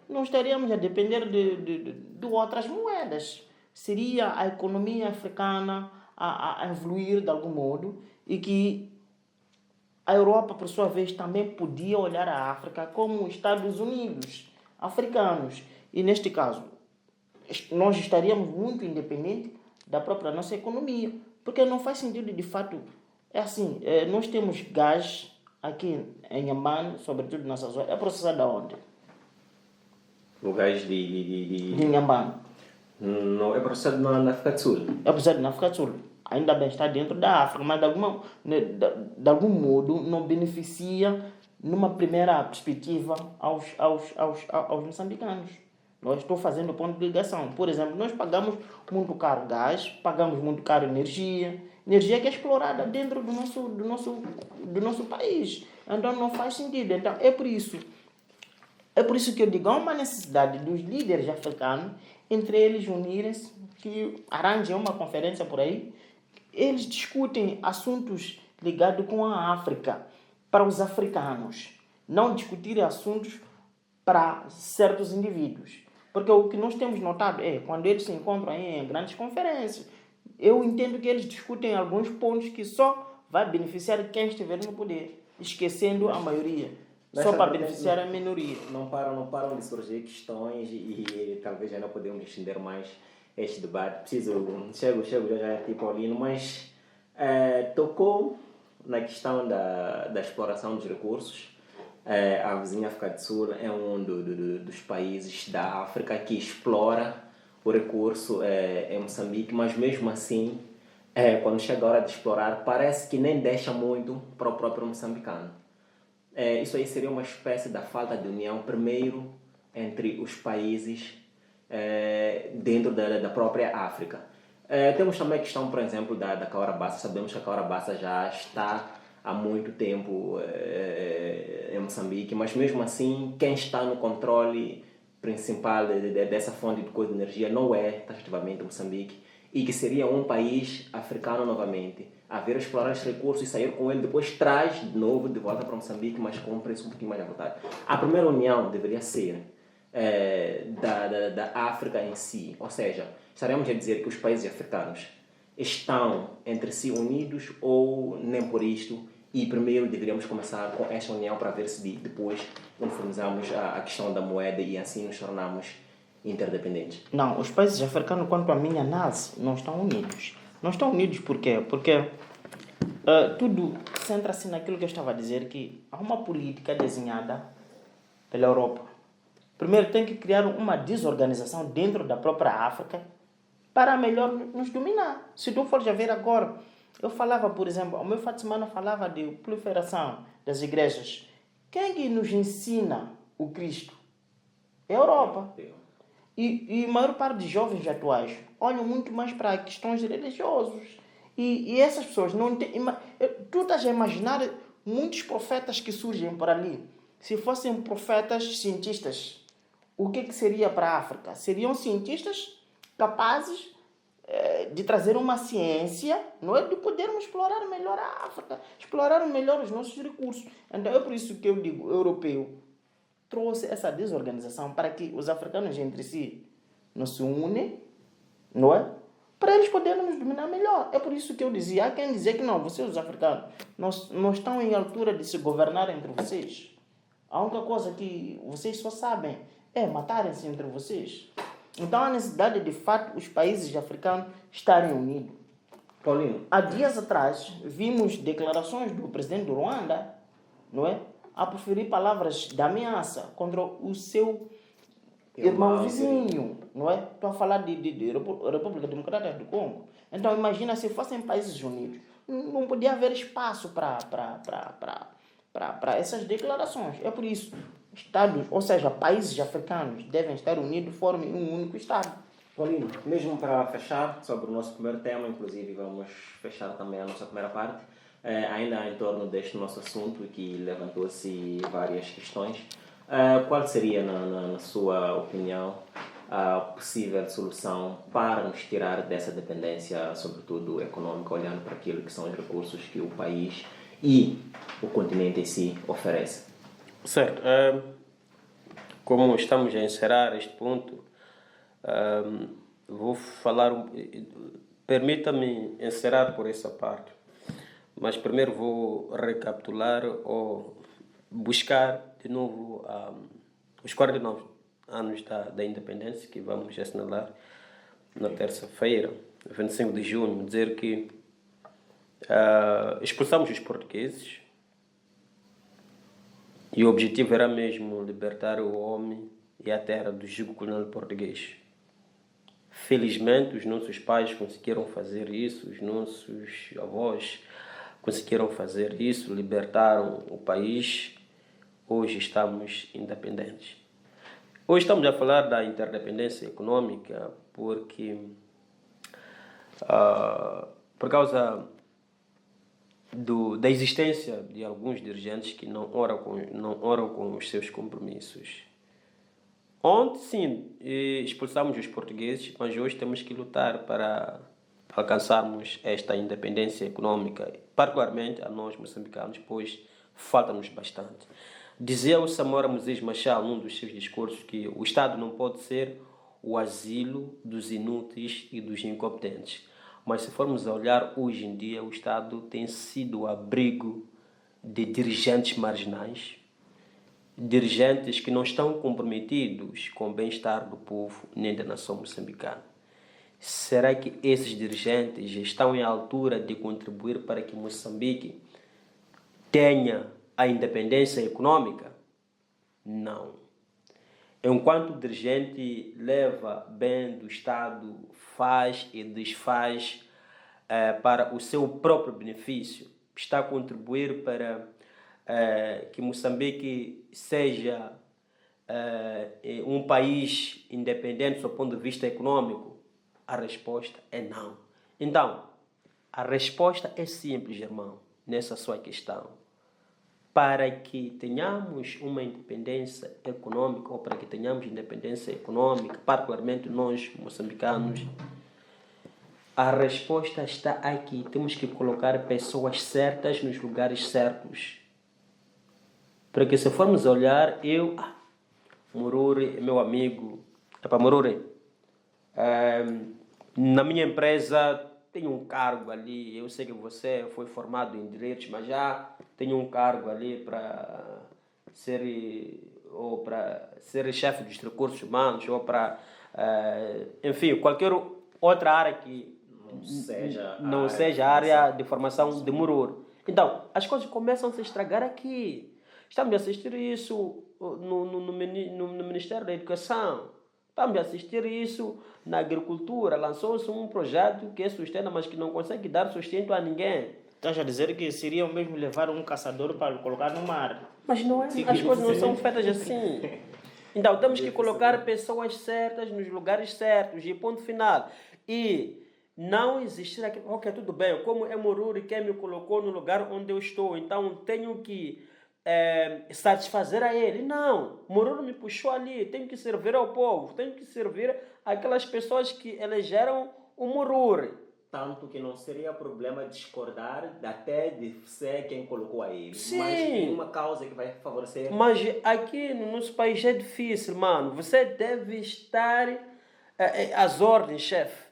não estaríamos a depender de outras moedas. Seria a economia africana a evoluir de algum modo e que a Europa, por sua vez, também podia olhar a África como Estados Unidos africanos. E, neste caso, nós estaríamos muito independentes da própria nossa economia. Porque não faz sentido, de fato, é assim, nós temos gás aqui em Inhambane, sobretudo nessa zona, é processado aonde? O gás De Inhambane. Não é processado na África do Sul. É processado na África do Sul. Ainda bem está dentro da África, mas de algum modo não beneficia, numa primeira perspectiva, aos moçambicanos. Nós estou fazendo ponto de ligação. Por exemplo, nós pagamos muito caro gás, pagamos muito caro energia que é explorada dentro do nosso país. Então não faz sentido. Então é por isso que eu digo, há uma necessidade dos líderes africanos, entre eles unirem-se, que arranjem uma conferência por aí, eles discutem assuntos ligados com a África, para os africanos, não discutir assuntos para certos indivíduos. Porque o que nós temos notado é, quando eles se encontram em grandes conferências, eu entendo que eles discutem alguns pontos que só vai beneficiar quem estiver no poder, esquecendo a maioria, só para beneficiar a minoria. Não param de surgir questões e talvez já não podemos estender mais este debate. Chego já tipo Paulino, mas tocou na questão da exploração dos recursos. A vizinha África do Sul é um dos países da África que explora o recurso em Moçambique, mas mesmo assim, quando chega a hora de explorar, parece que nem deixa muito para o próprio moçambicano. Isso aí seria uma espécie da falta de união, primeiro, entre os países dentro da própria África. Temos também a questão, por exemplo, da Cahora-Bassa. Sabemos que a Cahora-Bassa já está há muito tempo em Moçambique, mas mesmo assim, quem está no controle principal dessa fonte de energia não é, taxativamente, Moçambique, e que seria um país africano novamente a vir explorar esses recursos e sair com ele, depois traz de novo de volta para Moçambique, mas com um preço um pouquinho mais avultado. A primeira união deveria ser da África em si, ou seja, estaremos a dizer que os países africanos estão entre si unidos ou nem por isto, e primeiro deveríamos começar com esta união para ver se depois uniformizamos a questão da moeda e assim nos tornamos interdependentes. Não, os países africanos, quanto à minha análise, não estão unidos. Não estão unidos por quê? Porque tudo centra-se naquilo que eu estava a dizer, que há uma política desenhada pela Europa. Primeiro tem que criar uma desorganização dentro da própria África para melhor nos dominar. Se tu fores a ver agora, eu falava, por exemplo, o meu Fatimana falava de proliferação das igrejas. Quem que nos ensina o Cristo? É a Europa. E a maior parte dos jovens atuais olham muito mais para questões religiosas. E essas pessoas não têm... Tu estás a imaginar muitos profetas que surgem por ali. Se fossem profetas cientistas, o que seria para a África? Seriam cientistas capazes de trazer uma ciência, não é, de podermos explorar melhor a África, explorar melhor os nossos recursos. Então é por isso que eu digo, o europeu trouxe essa desorganização para que os africanos entre si não se unem, não é? Para eles poderem nos dominar melhor. É por isso que eu dizia, há quem dizer que não, vocês os africanos não estão em altura de se governar entre vocês. A única coisa que vocês só sabem é matarem-se entre vocês. Então há necessidade de fato os países africanos estarem unidos. Paulinho, Há dias atrás vimos declarações do presidente do Ruanda, não é? A proferir palavras de ameaça contra o seu irmão vizinho, não é? Estou a falar de República Democrática do Congo. Então imagina se fossem países unidos, não podia haver espaço para essas declarações. É por isso, Estados, ou seja, países africanos devem estar unidos e formem um único Estado. Paulinho, mesmo para fechar sobre o nosso primeiro tema, inclusive vamos fechar também a nossa primeira parte, ainda em torno deste nosso assunto que levantou-se várias questões. Qual seria, na sua opinião, a possível solução para nos tirar dessa dependência, sobretudo econômica, olhando para aquilo que são os recursos que o país e o continente em si oferece? Certo. Como estamos a encerrar este ponto, vou falar. Permita-me encerrar por essa parte, mas primeiro vou recapitular ou buscar de novo os 49 anos da independência que vamos assinalar na terça-feira, 25 de junho, dizer que expulsamos os portugueses e o objetivo era mesmo libertar o homem e a terra do jugo colonial português. Felizmente, os nossos pais conseguiram fazer isso, os nossos avós conseguiram fazer isso, libertaram o país. Hoje estamos independentes. Hoje estamos a falar da interdependência econômica porque, por causa da existência de alguns dirigentes que não oram com os seus compromissos. Ontem, sim, expulsamos os portugueses, mas hoje temos que lutar para alcançarmos esta independência econômica, particularmente a nós moçambicanos, pois falta-nos bastante. Dizia o Samora Moses Machel, num dos seus discursos, que o Estado não pode ser o asilo dos inúteis e dos incompetentes. Mas se formos a olhar hoje em dia, o Estado tem sido o abrigo de dirigentes marginais, dirigentes que não estão comprometidos com o bem-estar do povo nem da nação moçambicana. Será que esses dirigentes estão em altura de contribuir para que Moçambique tenha a independência econômica? Não. Enquanto o dirigente leva bem do Estado, faz e desfaz para o seu próprio benefício, está a contribuir para que Moçambique seja um país independente do ponto de vista econômico? A resposta é não. Então, a resposta é simples, irmão, nessa sua questão. Para que tenhamos uma independência econômica, ou para que tenhamos independência econômica, particularmente nós, moçambicanos, a resposta está aqui. Temos que colocar pessoas certas nos lugares certos. Porque se formos olhar, Mururi, meu amigo, Mururi, na minha empresa tenho um cargo ali, eu sei que você foi formado em direitos, mas já tenho um cargo ali para ser chefe dos recursos humanos ou para, enfim, qualquer outra área que não seja a área de formação de Mururi. Então, as coisas começam a se estragar aqui. Estamos a assistir isso no Ministério da Educação. Estamos a assistir isso na agricultura. Lançou-se um projeto que sustenta, mas que não consegue dar sustento a ninguém. Estás a dizer que seria o mesmo levar um caçador para colocar no mar? Mas não é, as coisas não são feitas assim. Então, temos que colocar pessoas certas nos lugares certos, e ponto final. E não existir aqui, ok, tudo bem, como é Mururi quem me colocou no lugar onde eu estou, então tenho que satisfazer a ele. Não, Mururi me puxou ali, tenho que servir ao povo, tenho que servir aquelas pessoas que elegeram o Mururi. Tanto que não seria problema discordar até de ser quem colocou a ele. Sim. Mas tem uma causa que vai favorecer. Mas aqui no nosso país é difícil, mano. Você deve estar às ordens, chefe.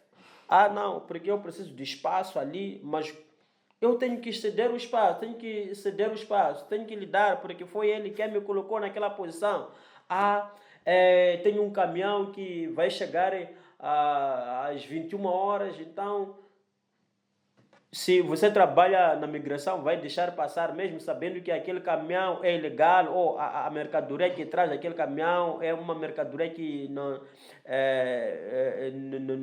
Não, porque eu preciso de espaço ali, mas eu tenho que ceder o espaço, tenho que lidar, porque foi ele quem me colocou naquela posição. Tenho um caminhão que vai chegar às 21 horas, então, se você trabalha na migração, vai deixar passar mesmo sabendo que aquele caminhão é ilegal, ou a mercadoria que traz aquele caminhão é uma mercadoria que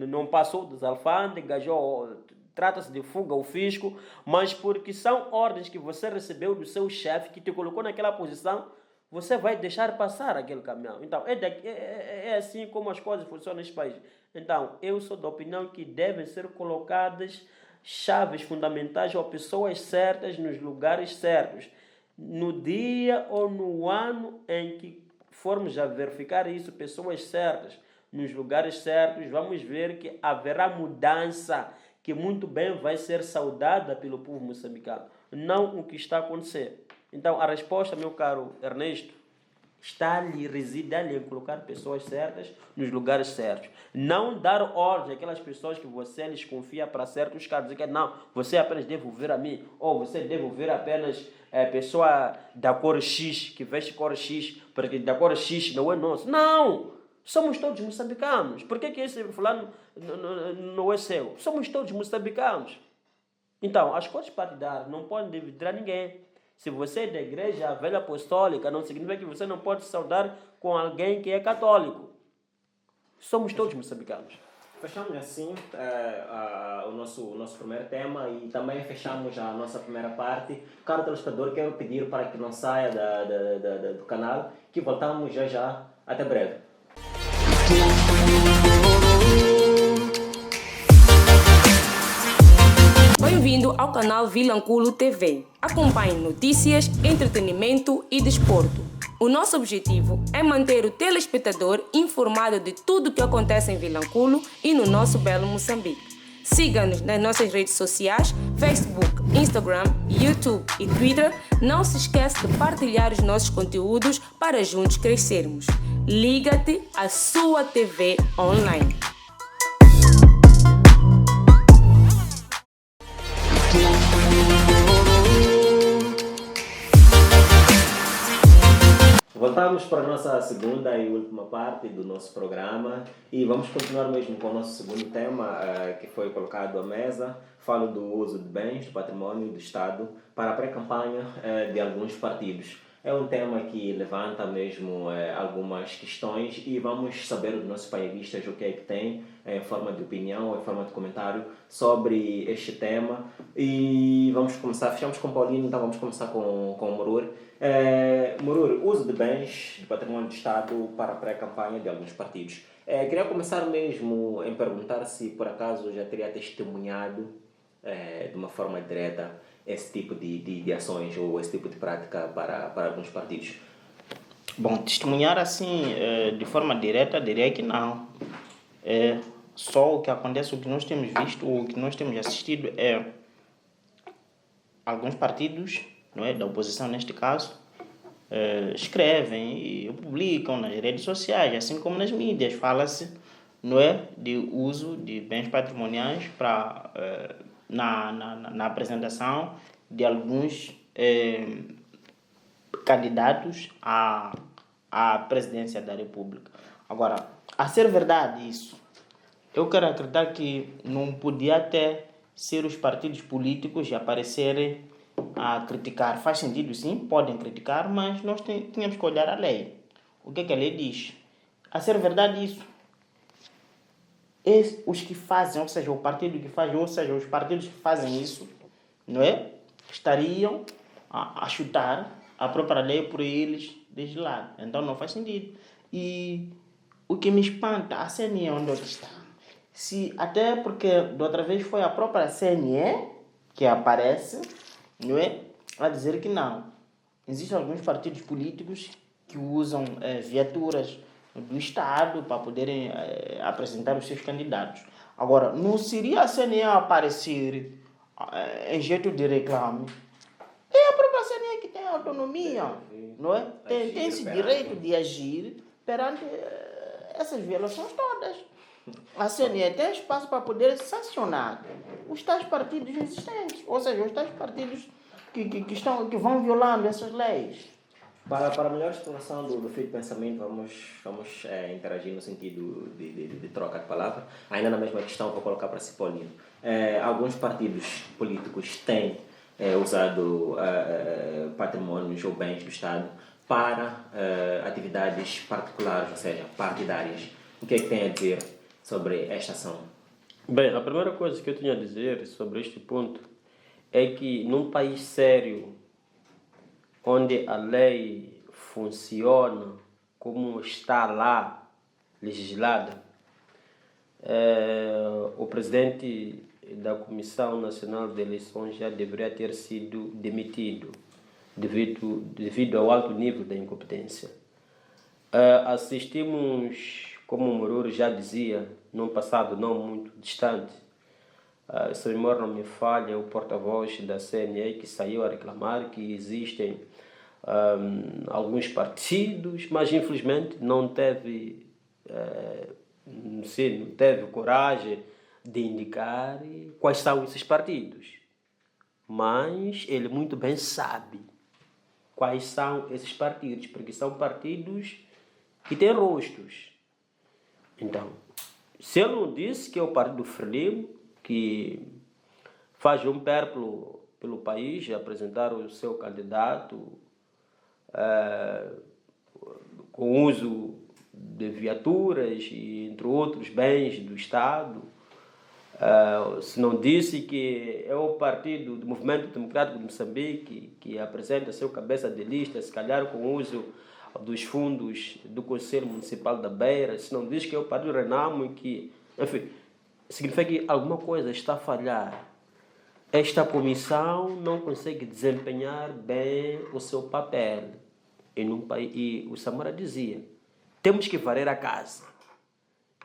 não passou das alfândegas, ou trata-se de fuga ao fisco, mas porque são ordens que você recebeu do seu chefe, que te colocou naquela posição, você vai deixar passar aquele caminhão. Então, é assim como as coisas funcionam neste país. Então, eu sou da opinião que devem ser colocadas chaves fundamentais ou pessoas certas nos lugares certos. No dia ou no ano em que formos a verificar isso, pessoas certas nos lugares certos, vamos ver que haverá mudança que muito bem vai ser saudada pelo povo moçambicano. Não o que está a acontecer. Então, a resposta, meu caro Ernesto, está ali, reside ali em colocar pessoas certas nos lugares certos. Não dar ordem àquelas pessoas que você lhes confia para certos casos. Dizer que não, você apenas deve ouvir a mim, ou você deve ouvir apenas pessoa da cor X, que veste cor X, porque da cor X não é nosso. Não! Somos todos moçambicanos. Por que esse fulano não é seu? Somos todos moçambicanos. Então, as cores partidárias não podem dividir a ninguém. Se você é da igreja velha apostólica, não significa que você não pode se saudar com alguém que é católico. Somos todos moçambicanos. Fechamos assim o nosso primeiro tema e também fechamos a nossa primeira parte. Caro telespectador, quero pedir para que não saia do canal, que voltamos já já. Até breve. Bem-vindo ao canal Vilanculo TV. Acompanhe notícias, entretenimento e desporto. O nosso objetivo é manter o telespectador informado de tudo o que acontece em Vilanculo e no nosso belo Moçambique. Siga-nos nas nossas redes sociais, Facebook, Instagram, YouTube e Twitter. Não se esqueça de partilhar os nossos conteúdos para juntos crescermos. Liga-te à sua TV online. Voltamos para a nossa segunda e última parte do nosso programa e vamos continuar mesmo com o nosso segundo tema que foi colocado à mesa. Falo do uso de bens, do património do Estado para a pré-campanha de alguns partidos. É um tema que levanta mesmo algumas questões e vamos saber dos nossos painelistas o que é que tem em forma de opinião, em forma de comentário sobre este tema. E vamos começar, fechamos com o Paulino, então vamos começar com o Murur. Murur, uso de bens de património do Estado para a pré-campanha de alguns partidos. Queria começar mesmo em perguntar se por acaso já teria testemunhado de uma forma direta esse tipo de ações ou esse tipo de prática para alguns partidos. Bom, testemunhar assim de forma direta, diria que não. Só o que acontece, o que nós temos visto, o que nós temos assistido é alguns partidos, não é, da oposição neste caso, escrevem e publicam nas redes sociais, assim como nas mídias, fala-se, não é, de uso de bens patrimoniais para na apresentação de alguns candidatos à presidência da República. Agora, a ser verdade isso, eu quero acreditar que não podia até ser os partidos políticos aparecerem a criticar. Faz sentido, sim, podem criticar, mas nós tínhamos que olhar a lei. O que é que a lei diz? A ser verdade isso, os que fazem, ou seja, o partido que faz, ou seja, os partidos que fazem isso, não é? Estariam a chutar a própria lei por eles desde lá. Então não faz sentido. E o que me espanta, a CNE onde está. Até porque da outra vez foi a própria CNE que aparece, não é? A dizer que não. Existem alguns partidos políticos que usam viaturas do Estado para poderem apresentar os seus candidatos. Agora, não seria a CNE aparecer em jeito de reclame? É a própria CNE que tem autonomia, não é? Tem esse direito de agir perante essas violações todas. A CNE tem espaço para poder sancionar os tais partidos existentes, ou seja, os tais partidos que vão violando essas leis. Para a melhor exploração do fio de pensamento, vamos interagir no sentido de troca de palavra. Ainda na mesma questão, vou colocar para si, Paulino. Alguns partidos políticos têm usado patrimônios ou bens do Estado para atividades particulares, ou seja, partidárias. O que é que tem a dizer sobre esta ação? Bem, a primeira coisa que eu tinha a dizer sobre este ponto é que num país sério, onde a lei funciona como está lá legislada, o presidente da Comissão Nacional de Eleições já deveria ter sido demitido devido ao alto nível da incompetência. Assistimos como o Mururi já dizia, num passado não muito distante, se a memória não me falha, o porta-voz da CNE que saiu a reclamar que existem alguns partidos, mas infelizmente não teve coragem de indicar quais são esses partidos. Mas ele muito bem sabe quais são esses partidos, porque são partidos que têm rostos. Então, se ele não disse que é o Partido Frelimo, que faz um périplo pelo país, apresentar o seu candidato com uso de viaturas e entre outros bens do Estado, se não disse que é o partido do Movimento Democrático de Moçambique que apresenta seu cabeça de lista, se calhar com uso dos fundos do Conselho Municipal da Beira, se não diz que é o Partido Renamo, que, enfim, significa que alguma coisa está a falhar. Esta comissão não consegue desempenhar bem o seu papel. E o Samora dizia, temos que varrer a casa.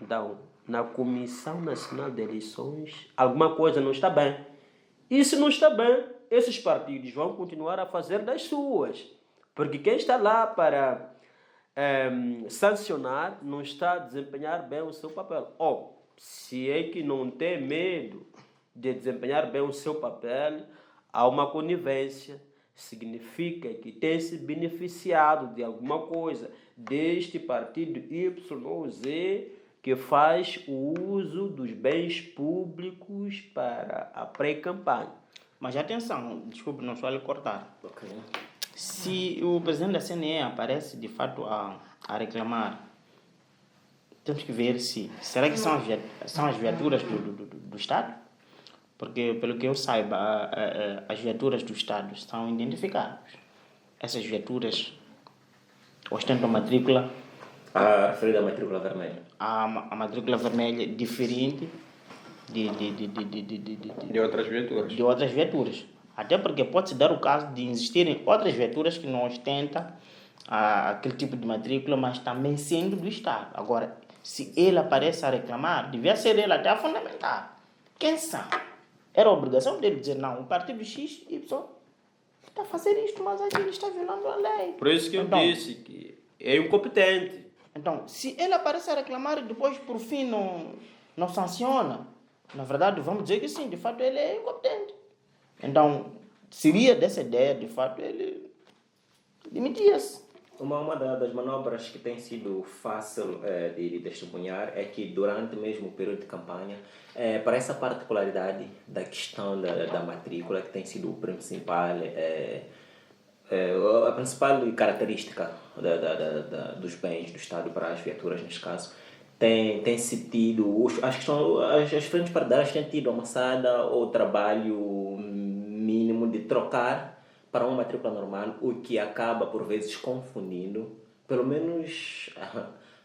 Então, na Comissão Nacional de Eleições, alguma coisa não está bem. E se não está bem, esses partidos vão continuar a fazer das suas. Porque quem está lá para sancionar não está a desempenhar bem o seu papel. Se é que não tem medo de desempenhar bem o seu papel, há uma conivência. Significa que tem se beneficiado de alguma coisa deste partido Y ou Z que faz o uso dos bens públicos para a pré-campanha. Mas atenção, desculpe, não só lhe cortar. Ok. Se o presidente da CNE aparece de fato a reclamar, temos que ver se... Será que são as viaturas do Estado? Porque, pelo que eu saiba, as viaturas do Estado são identificadas. Essas viaturas ostentam matrícula... referida à matrícula vermelha. A matrícula vermelha diferente De outras viaturas. de outras viaturas. Até porque pode-se dar o caso de existirem outras viaturas que não ostentam aquele tipo de matrícula, mas também sendo do Estado. Agora, se ele aparece a reclamar, devia ser ele até a fundamentar. Quem sabe? Era a obrigação dele dizer, não, o partido X, Y está a fazer isto, mas aqui ele está violando a lei. Por isso que eu disse que é incompetente. Então, se ele aparece a reclamar e depois, por fim, não sanciona, na verdade, vamos dizer que sim, de fato, ele é incompetente. Então, seria dessa ideia, de fato, ele demitia-se. Uma das manobras que tem sido fácil de testemunhar é que durante mesmo o período de campanha, para essa particularidade da questão da matrícula, que tem sido o principal, a principal característica dos bens do Estado para as viaturas, neste caso, tem-se tido, as frentes partidárias têm tido a maçada ou trabalho mínimo de trocar para uma matrícula normal, o que acaba por vezes confundindo, pelo menos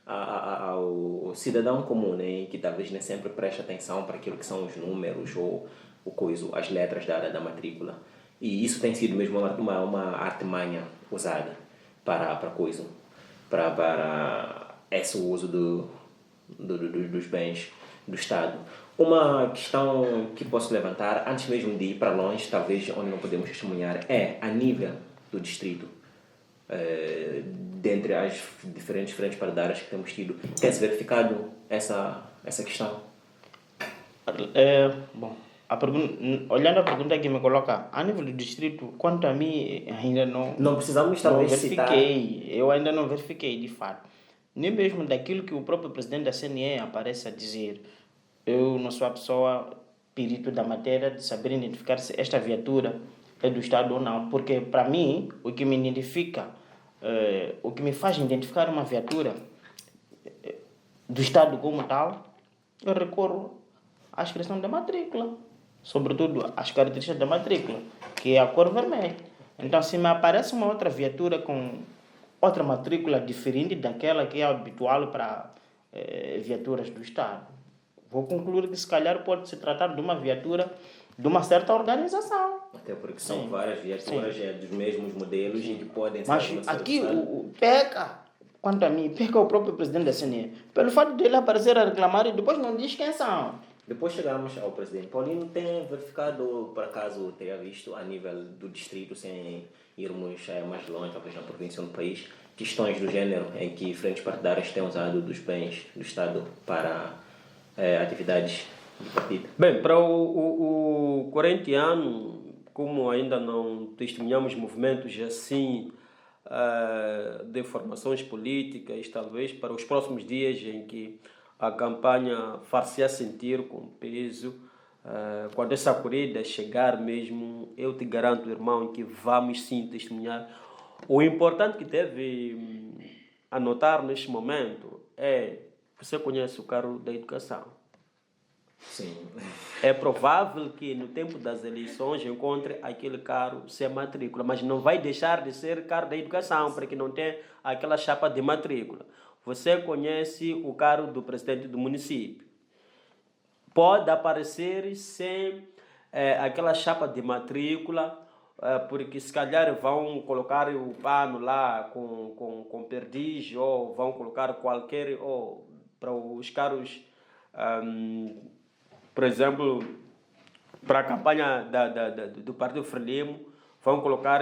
ao cidadão comum, né, que talvez nem sempre preste atenção para aquilo que são os números ou as letras da matrícula. E isso tem sido mesmo uma artimanha usada para esse uso dos bens do Estado. Uma questão que posso levantar, antes mesmo de ir para longe, talvez onde não podemos testemunhar, é a nível do distrito, dentre as diferentes frentes partidárias que temos tido. Tem-se verificado essa questão? Bom, olhando a pergunta que me coloca, a nível do distrito, quanto a mim, ainda não precisamos talvez verifiquei. Eu ainda não verifiquei, de fato. Nem mesmo daquilo que o próprio presidente da CNE aparece a dizer. Eu não sou a pessoa perito da matéria de saber identificar se esta viatura é do Estado ou não. Porque, para mim, o que me identifica, o que me faz identificar uma viatura do Estado como tal, eu recorro à inscrição da matrícula. Sobretudo, as características da matrícula, que é a cor vermelha. Então, se me aparece uma outra viatura com outra matrícula diferente daquela que é habitual para viaturas do Estado, vou concluir que se calhar pode se tratar de uma viatura de uma certa organização. Até porque são várias viaturas dos mesmos modelos e que podem ser... Mas aqui peca quanto a mim, perca o próprio presidente da CNE. Pelo fato de ele aparecer a reclamar e depois não diz quem são. Depois chegamos ao presidente. Paulino tem verificado, por acaso, teria visto a nível do distrito, sem irmos mais longe, talvez na província do país, questões do género em que frentes partidárias têm usado dos bens do Estado para atividades do partido? Bem, para o corintiano, como ainda não testemunhamos movimentos assim de formações políticas, talvez para os próximos dias em que a campanha far-se-á sentir com peso, quando essa corrida chegar mesmo, eu te garanto, irmão, que vamos sim testemunhar. O importante que deve anotar neste momento é, você conhece o cargo da educação. Sim. É provável que no tempo das eleições encontre aquele cargo sem matrícula, mas não vai deixar de ser cargo da educação, porque não tem aquela chapa de matrícula. Você conhece o cargo do presidente do município. Pode aparecer sem aquela chapa de matrícula, porque se calhar vão colocar o pano lá com perdiz, ou vão colocar qualquer, ou para os cargos, por exemplo, para a campanha do Partido Frelimo, vão colocar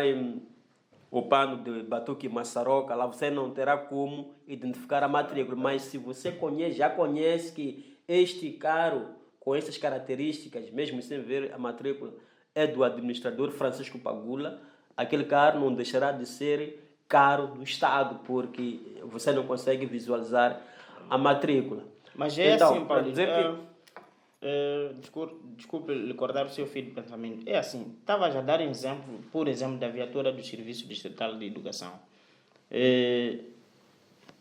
o pano de Batuque e Massaroca, lá você não terá como identificar a matrícula. Mas se você já conhece que este carro, com essas características, mesmo sem ver a matrícula, é do administrador Francisco Pagula, aquele carro não deixará de ser caro do Estado, porque você não consegue visualizar a matrícula. Mas é então, assim, Paulo. dizer Desculpe lhe cortar o seu fio de pensamento. É assim, estava a dar exemplo, por exemplo, da viatura do Serviço Distrital de Educação.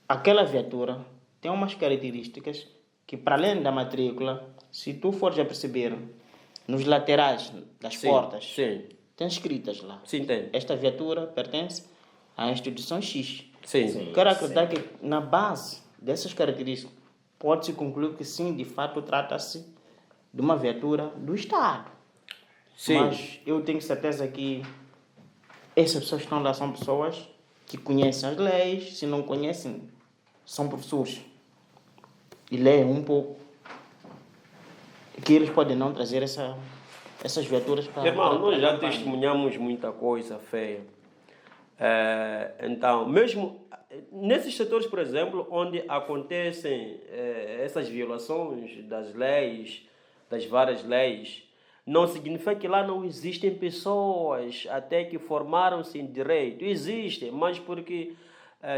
Aquela viatura tem umas características que, para além da matrícula, se tu fores a perceber, nos laterais das portas, tem escritas lá. Sim, tem. Esta viatura pertence à instituição X. Sim. Quero acreditar que, na base dessas características, pode-se concluir que sim, de fato, trata-se de uma viatura do Estado. Sim. Mas eu tenho certeza que essas pessoas que estão lá são pessoas que conhecem as leis. Se não conhecem, são professores e leem um pouco, que eles podem não trazer essas viaturas para... Irmão, nós já testemunhamos muita coisa feia. Então, mesmo nesses setores, por exemplo, onde acontecem essas violações das leis, das várias leis, não significa que lá não existem pessoas até que formaram-se em direito. Existem, mas porque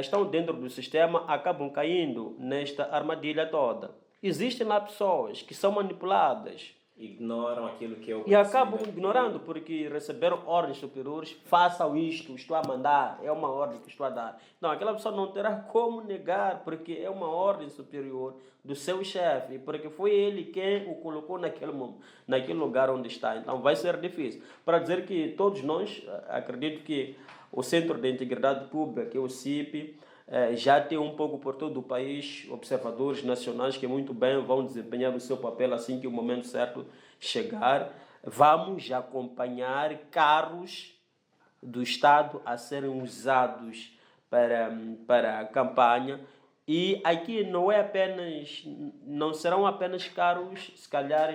estão dentro do sistema, acabam caindo nesta armadilha toda. Existem lá pessoas que são manipuladas. Ignoram aquilo que eu... E acabam ignorando porque receberam ordens superiores. Façam isto, estou a mandar, é uma ordem que estou a dar. Não, aquela pessoa não terá como negar, porque é uma ordem superior do seu chefe, porque foi ele quem o colocou naquele lugar onde está. Então vai ser difícil. Para dizer que todos nós, acredito que o Centro de Integridade Pública, que é o CIP, já tem um pouco por todo o país observadores nacionais que muito bem vão desempenhar o seu papel assim que o momento certo chegar. Vamos acompanhar carros do Estado a serem usados para a campanha, e aqui não serão apenas carros, se calhar,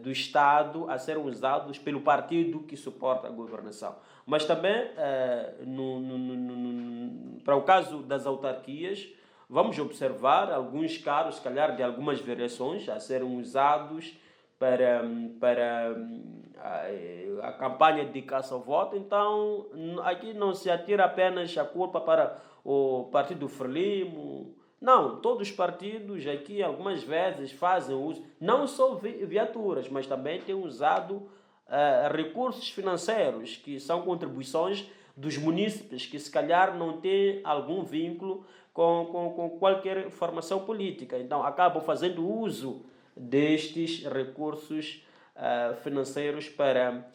do Estado a serem usados pelo partido que suporta a governação. Mas também, para o caso das autarquias, vamos observar alguns carros, se calhar de algumas variações, a serem usados para a campanha de caça ao voto. Então, aqui não se atira apenas a culpa para o Partido Frelimo. Não, todos os partidos aqui algumas vezes fazem uso, não só viaturas, mas também têm usado recursos financeiros, que são contribuições dos munícipes, que se calhar não têm algum vínculo com qualquer formação política. Então, acabam fazendo uso destes recursos financeiros para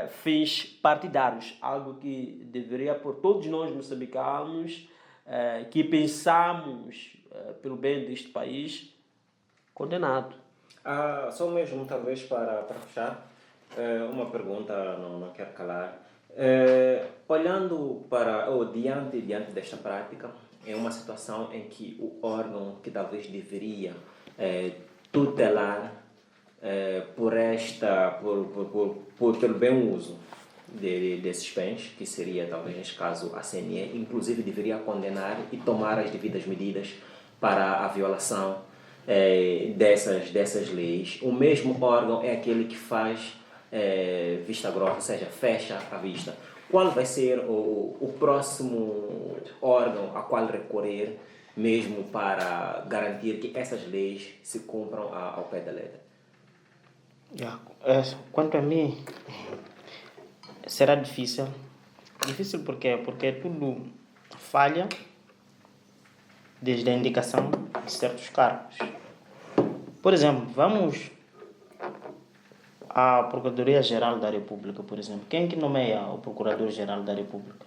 fins partidários, algo que deveria, por todos nós moçambicanos, que pensamos pelo bem deste país, condenado. Só mesmo, talvez, para fechar, uma pergunta, não quero calar. Olhando para, ou diante desta prática, é uma situação em que o órgão que talvez deveria tutelar pelo bem uso desses bens, que seria talvez neste caso a CNE, inclusive deveria condenar e tomar as devidas medidas para a violação dessas leis. O mesmo órgão é aquele que faz vista grossa, ou seja, fecha a vista. Qual vai ser o próximo órgão a qual recorrer mesmo para garantir que essas leis se cumpram ao pé da letra? Quanto a mim, será difícil. Difícil por quê? Porque tudo falha desde a indicação de certos cargos. Por exemplo, vamos à Procuradoria-Geral da República, por exemplo. Quem que nomeia o Procurador-Geral da República?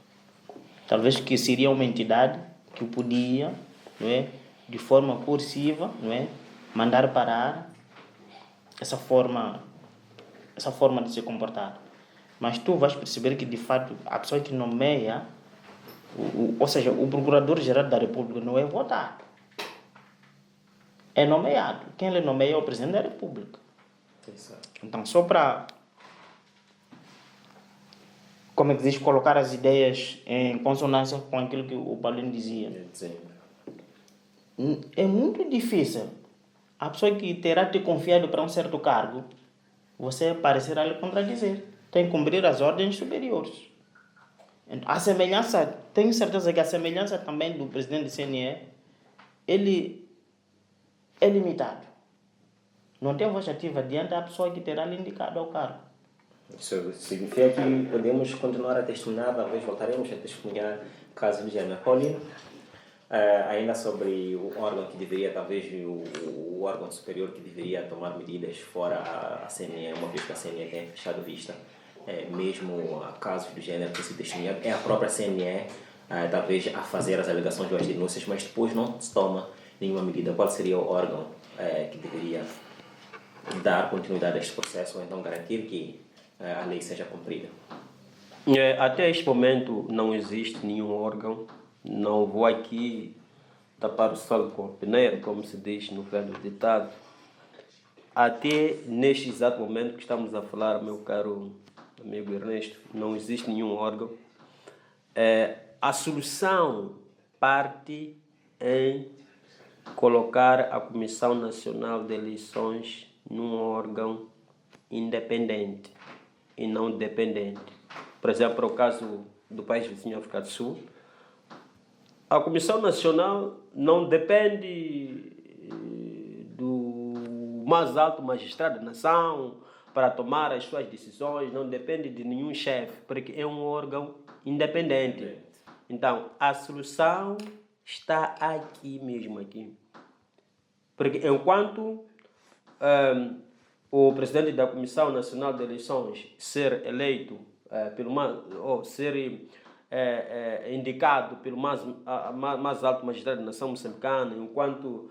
Talvez que seria uma entidade que podia, não é, de forma coerciva, não é, mandar parar essa forma de se comportar. Mas tu vais perceber que, de fato, a pessoa que nomeia, ou seja, o Procurador-Geral da República não é votado. É nomeado. Quem ele nomeia é o Presidente da República. Exato. Então, só para, como é que diz, colocar as ideias em consonância com aquilo que o Paulino dizia. Sim. É muito difícil a pessoa que terá te confiado para um certo cargo, você parecerá lhe contradizer. Tem que cumprir as ordens superiores. A semelhança, tenho certeza que a semelhança também do presidente do CNE, ele é limitado. Não tem voz ativa diante da pessoa que terá lhe indicado ao cargo. Isso significa que podemos continuar a testemunhar, talvez voltaremos a testemunhar casos do género. Paulino, ainda sobre o órgão que deveria, talvez o órgão superior que deveria tomar medidas fora a CNE, uma vez que a CNE tem fechado vista, mesmo a casos do género que se testemunhar, é a própria CNE, talvez a fazer as alegações ou as denúncias, mas depois não se toma nenhuma medida. Qual seria o órgão que deveria dar continuidade a este processo ou então garantir que a lei seja cumprida? Até este momento não existe nenhum órgão. Não vou aqui tapar o sol com a peneira, como se diz no velho ditado. Até neste exato momento que estamos a falar, meu caro amigo Ernesto, não existe nenhum órgão. A solução parte em colocar a Comissão Nacional de Eleições num órgão independente e não dependente. Por exemplo, o caso do país vizinho África do Sul, a Comissão Nacional não depende do mais alto magistrado da nação para tomar as suas decisões, não depende de nenhum chefe, porque é um órgão independente. Então, a solução está aqui mesmo, aqui. Porque enquanto o presidente da Comissão Nacional de Eleições ser eleito ou ser indicado pelo mais alto magistrado da nação moçambicana, enquanto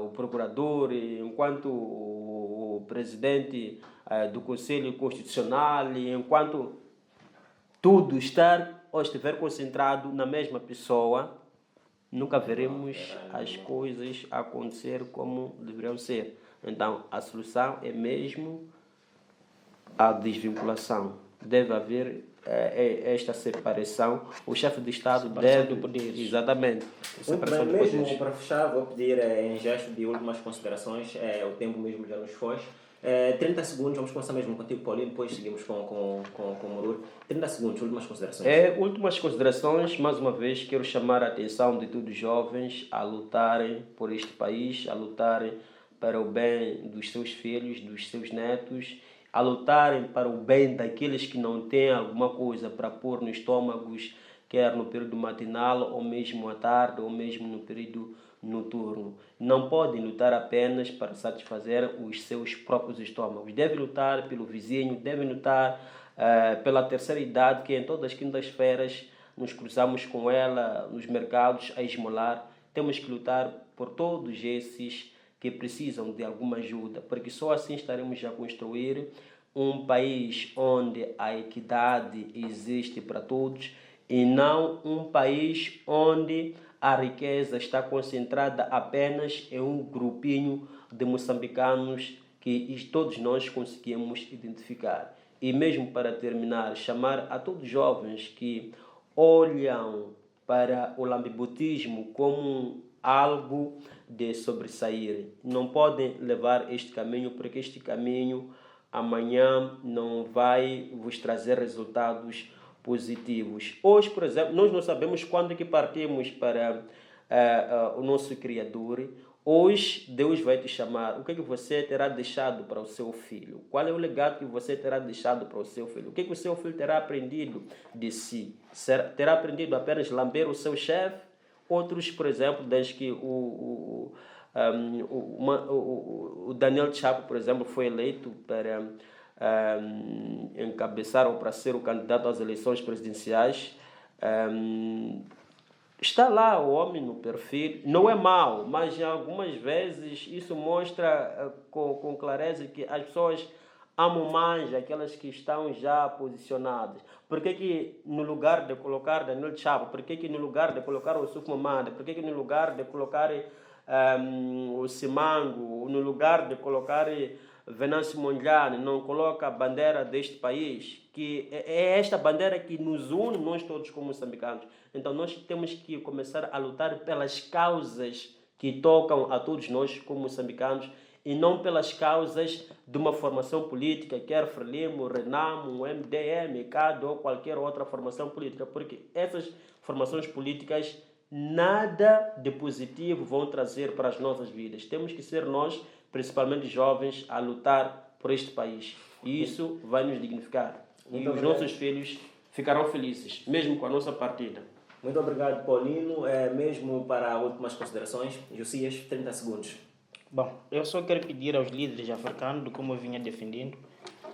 o procurador, enquanto o presidente do Conselho Constitucional, enquanto tudo estiver concentrado na mesma pessoa, nunca veremos as coisas acontecer como deveriam ser. Então, a solução é mesmo a desvinculação. Deve haver esta separação. O chefe de Estado deve... de poderes. Exatamente. Separação de Mesmo poderes. para fechar, vou pedir em gesto de últimas considerações, o tempo mesmo já nos foge. 30 segundos, vamos começar mesmo contigo, Paulinho, depois seguimos com o Murur. 30 segundos, últimas considerações. Últimas considerações, mais uma vez, quero chamar a atenção de todos os jovens a lutarem por este país, a lutarem para o bem dos seus filhos, dos seus netos, a lutarem para o bem daqueles que não têm alguma coisa para pôr nos estômagos, quer no período matinal, ou mesmo à tarde, ou mesmo no período noturno. Não podem lutar apenas para satisfazer os seus próprios estômagos. Devem lutar pelo vizinho, devem lutar pela terceira idade, que em todas as quintas-feiras nos cruzamos com ela nos mercados a esmolar. Temos que lutar por todos esses que precisam de alguma ajuda, porque só assim estaremos a construir um país onde a equidade existe para todos e não um país onde a riqueza está concentrada apenas em um grupinho de moçambicanos que todos nós conseguimos identificar. E mesmo para terminar, chamar a todos os jovens que olham para o lambibutismo como algo de sobressair. Não podem levar este caminho, porque este caminho amanhã não vai vos trazer resultados positivos. Hoje, por exemplo, nós não sabemos quando é que partimos para o nosso Criador. Hoje, Deus vai te chamar. O que é que você terá deixado para o seu filho? Qual é o legado que você terá deixado para o seu filho? O que é que o seu filho terá aprendido de si? Terá aprendido apenas lamber o seu chefe? Outros, por exemplo, desde que o Daniel Chapo, por exemplo, foi eleito para encabeçar ou para ser o candidato às eleições presidenciais, está lá o homem no perfil, não é mau, mas algumas vezes isso mostra com clareza que as pessoas amam mais aquelas que estão já posicionadas. Por que no lugar de colocar Daniel Chapo, por que no lugar de colocar o Yusuf Mamada, por que no lugar de colocar o Simango, no lugar de colocar Venâncio Mondlane, não coloca a bandeira deste país, que é esta bandeira que nos une, nós todos como moçambicanos. Então nós temos que começar a lutar pelas causas que tocam a todos nós como moçambicanos e não pelas causas de uma formação política, quer Frelimo, Renamo, MDM, CAD ou qualquer outra formação política, porque essas formações políticas nada de positivo vão trazer para as nossas vidas. Temos que ser nós, principalmente jovens, a lutar por este país. E isso vai nos dignificar. E os nossos filhos ficarão felizes, mesmo com a nossa partida. Muito obrigado, Paulino. Mesmo para últimas considerações, Josias, 30 segundos. Bom, eu só quero pedir aos líderes africanos, como eu vinha defendendo,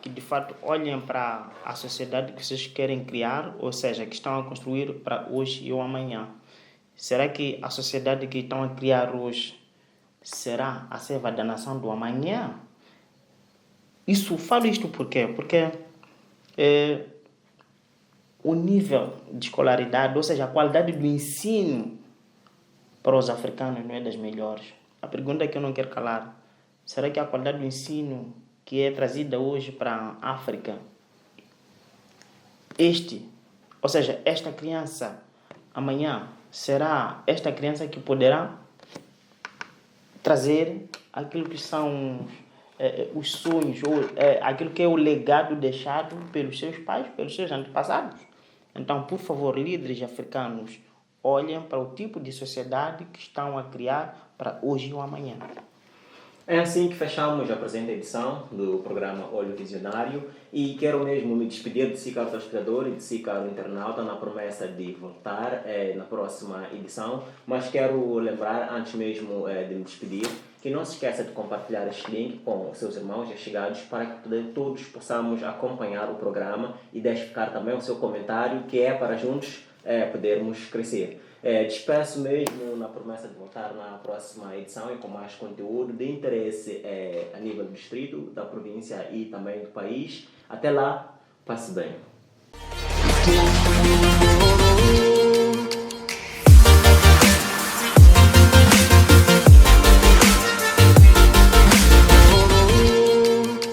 que de fato olhem para a sociedade que vocês querem criar, ou seja, que estão a construir para hoje e o amanhã. Será que a sociedade que estão a criar hoje será a serva da nação do amanhã? Falo isto por quê? Porque o nível de escolaridade, ou seja, a qualidade do ensino para os africanos não é das melhores. A pergunta que eu não quero calar: será que a qualidade do ensino que é trazida hoje para a África, ou seja, esta criança amanhã, será esta criança que poderá trazer aquilo que são os sonhos, ou aquilo que é o legado deixado pelos seus pais, pelos seus antepassados? Então, por favor, líderes africanos, olhem para o tipo de sociedade que estão a criar para hoje ou amanhã. É assim que fechamos a presente edição do programa Olho Visionário e quero mesmo me despedir de si, caro telespectador, e de si, caro internauta, na promessa de voltar na próxima edição, mas quero lembrar, antes mesmo de me despedir, que não se esqueça de compartilhar este link com os seus irmãos e chegados para que todos possamos acompanhar o programa e deixe ficar também o seu comentário, que é para juntos podermos crescer. Despeço mesmo na promessa de voltar na próxima edição e com mais conteúdo de interesse a nível do distrito, da província e também do país. Até lá, passe bem.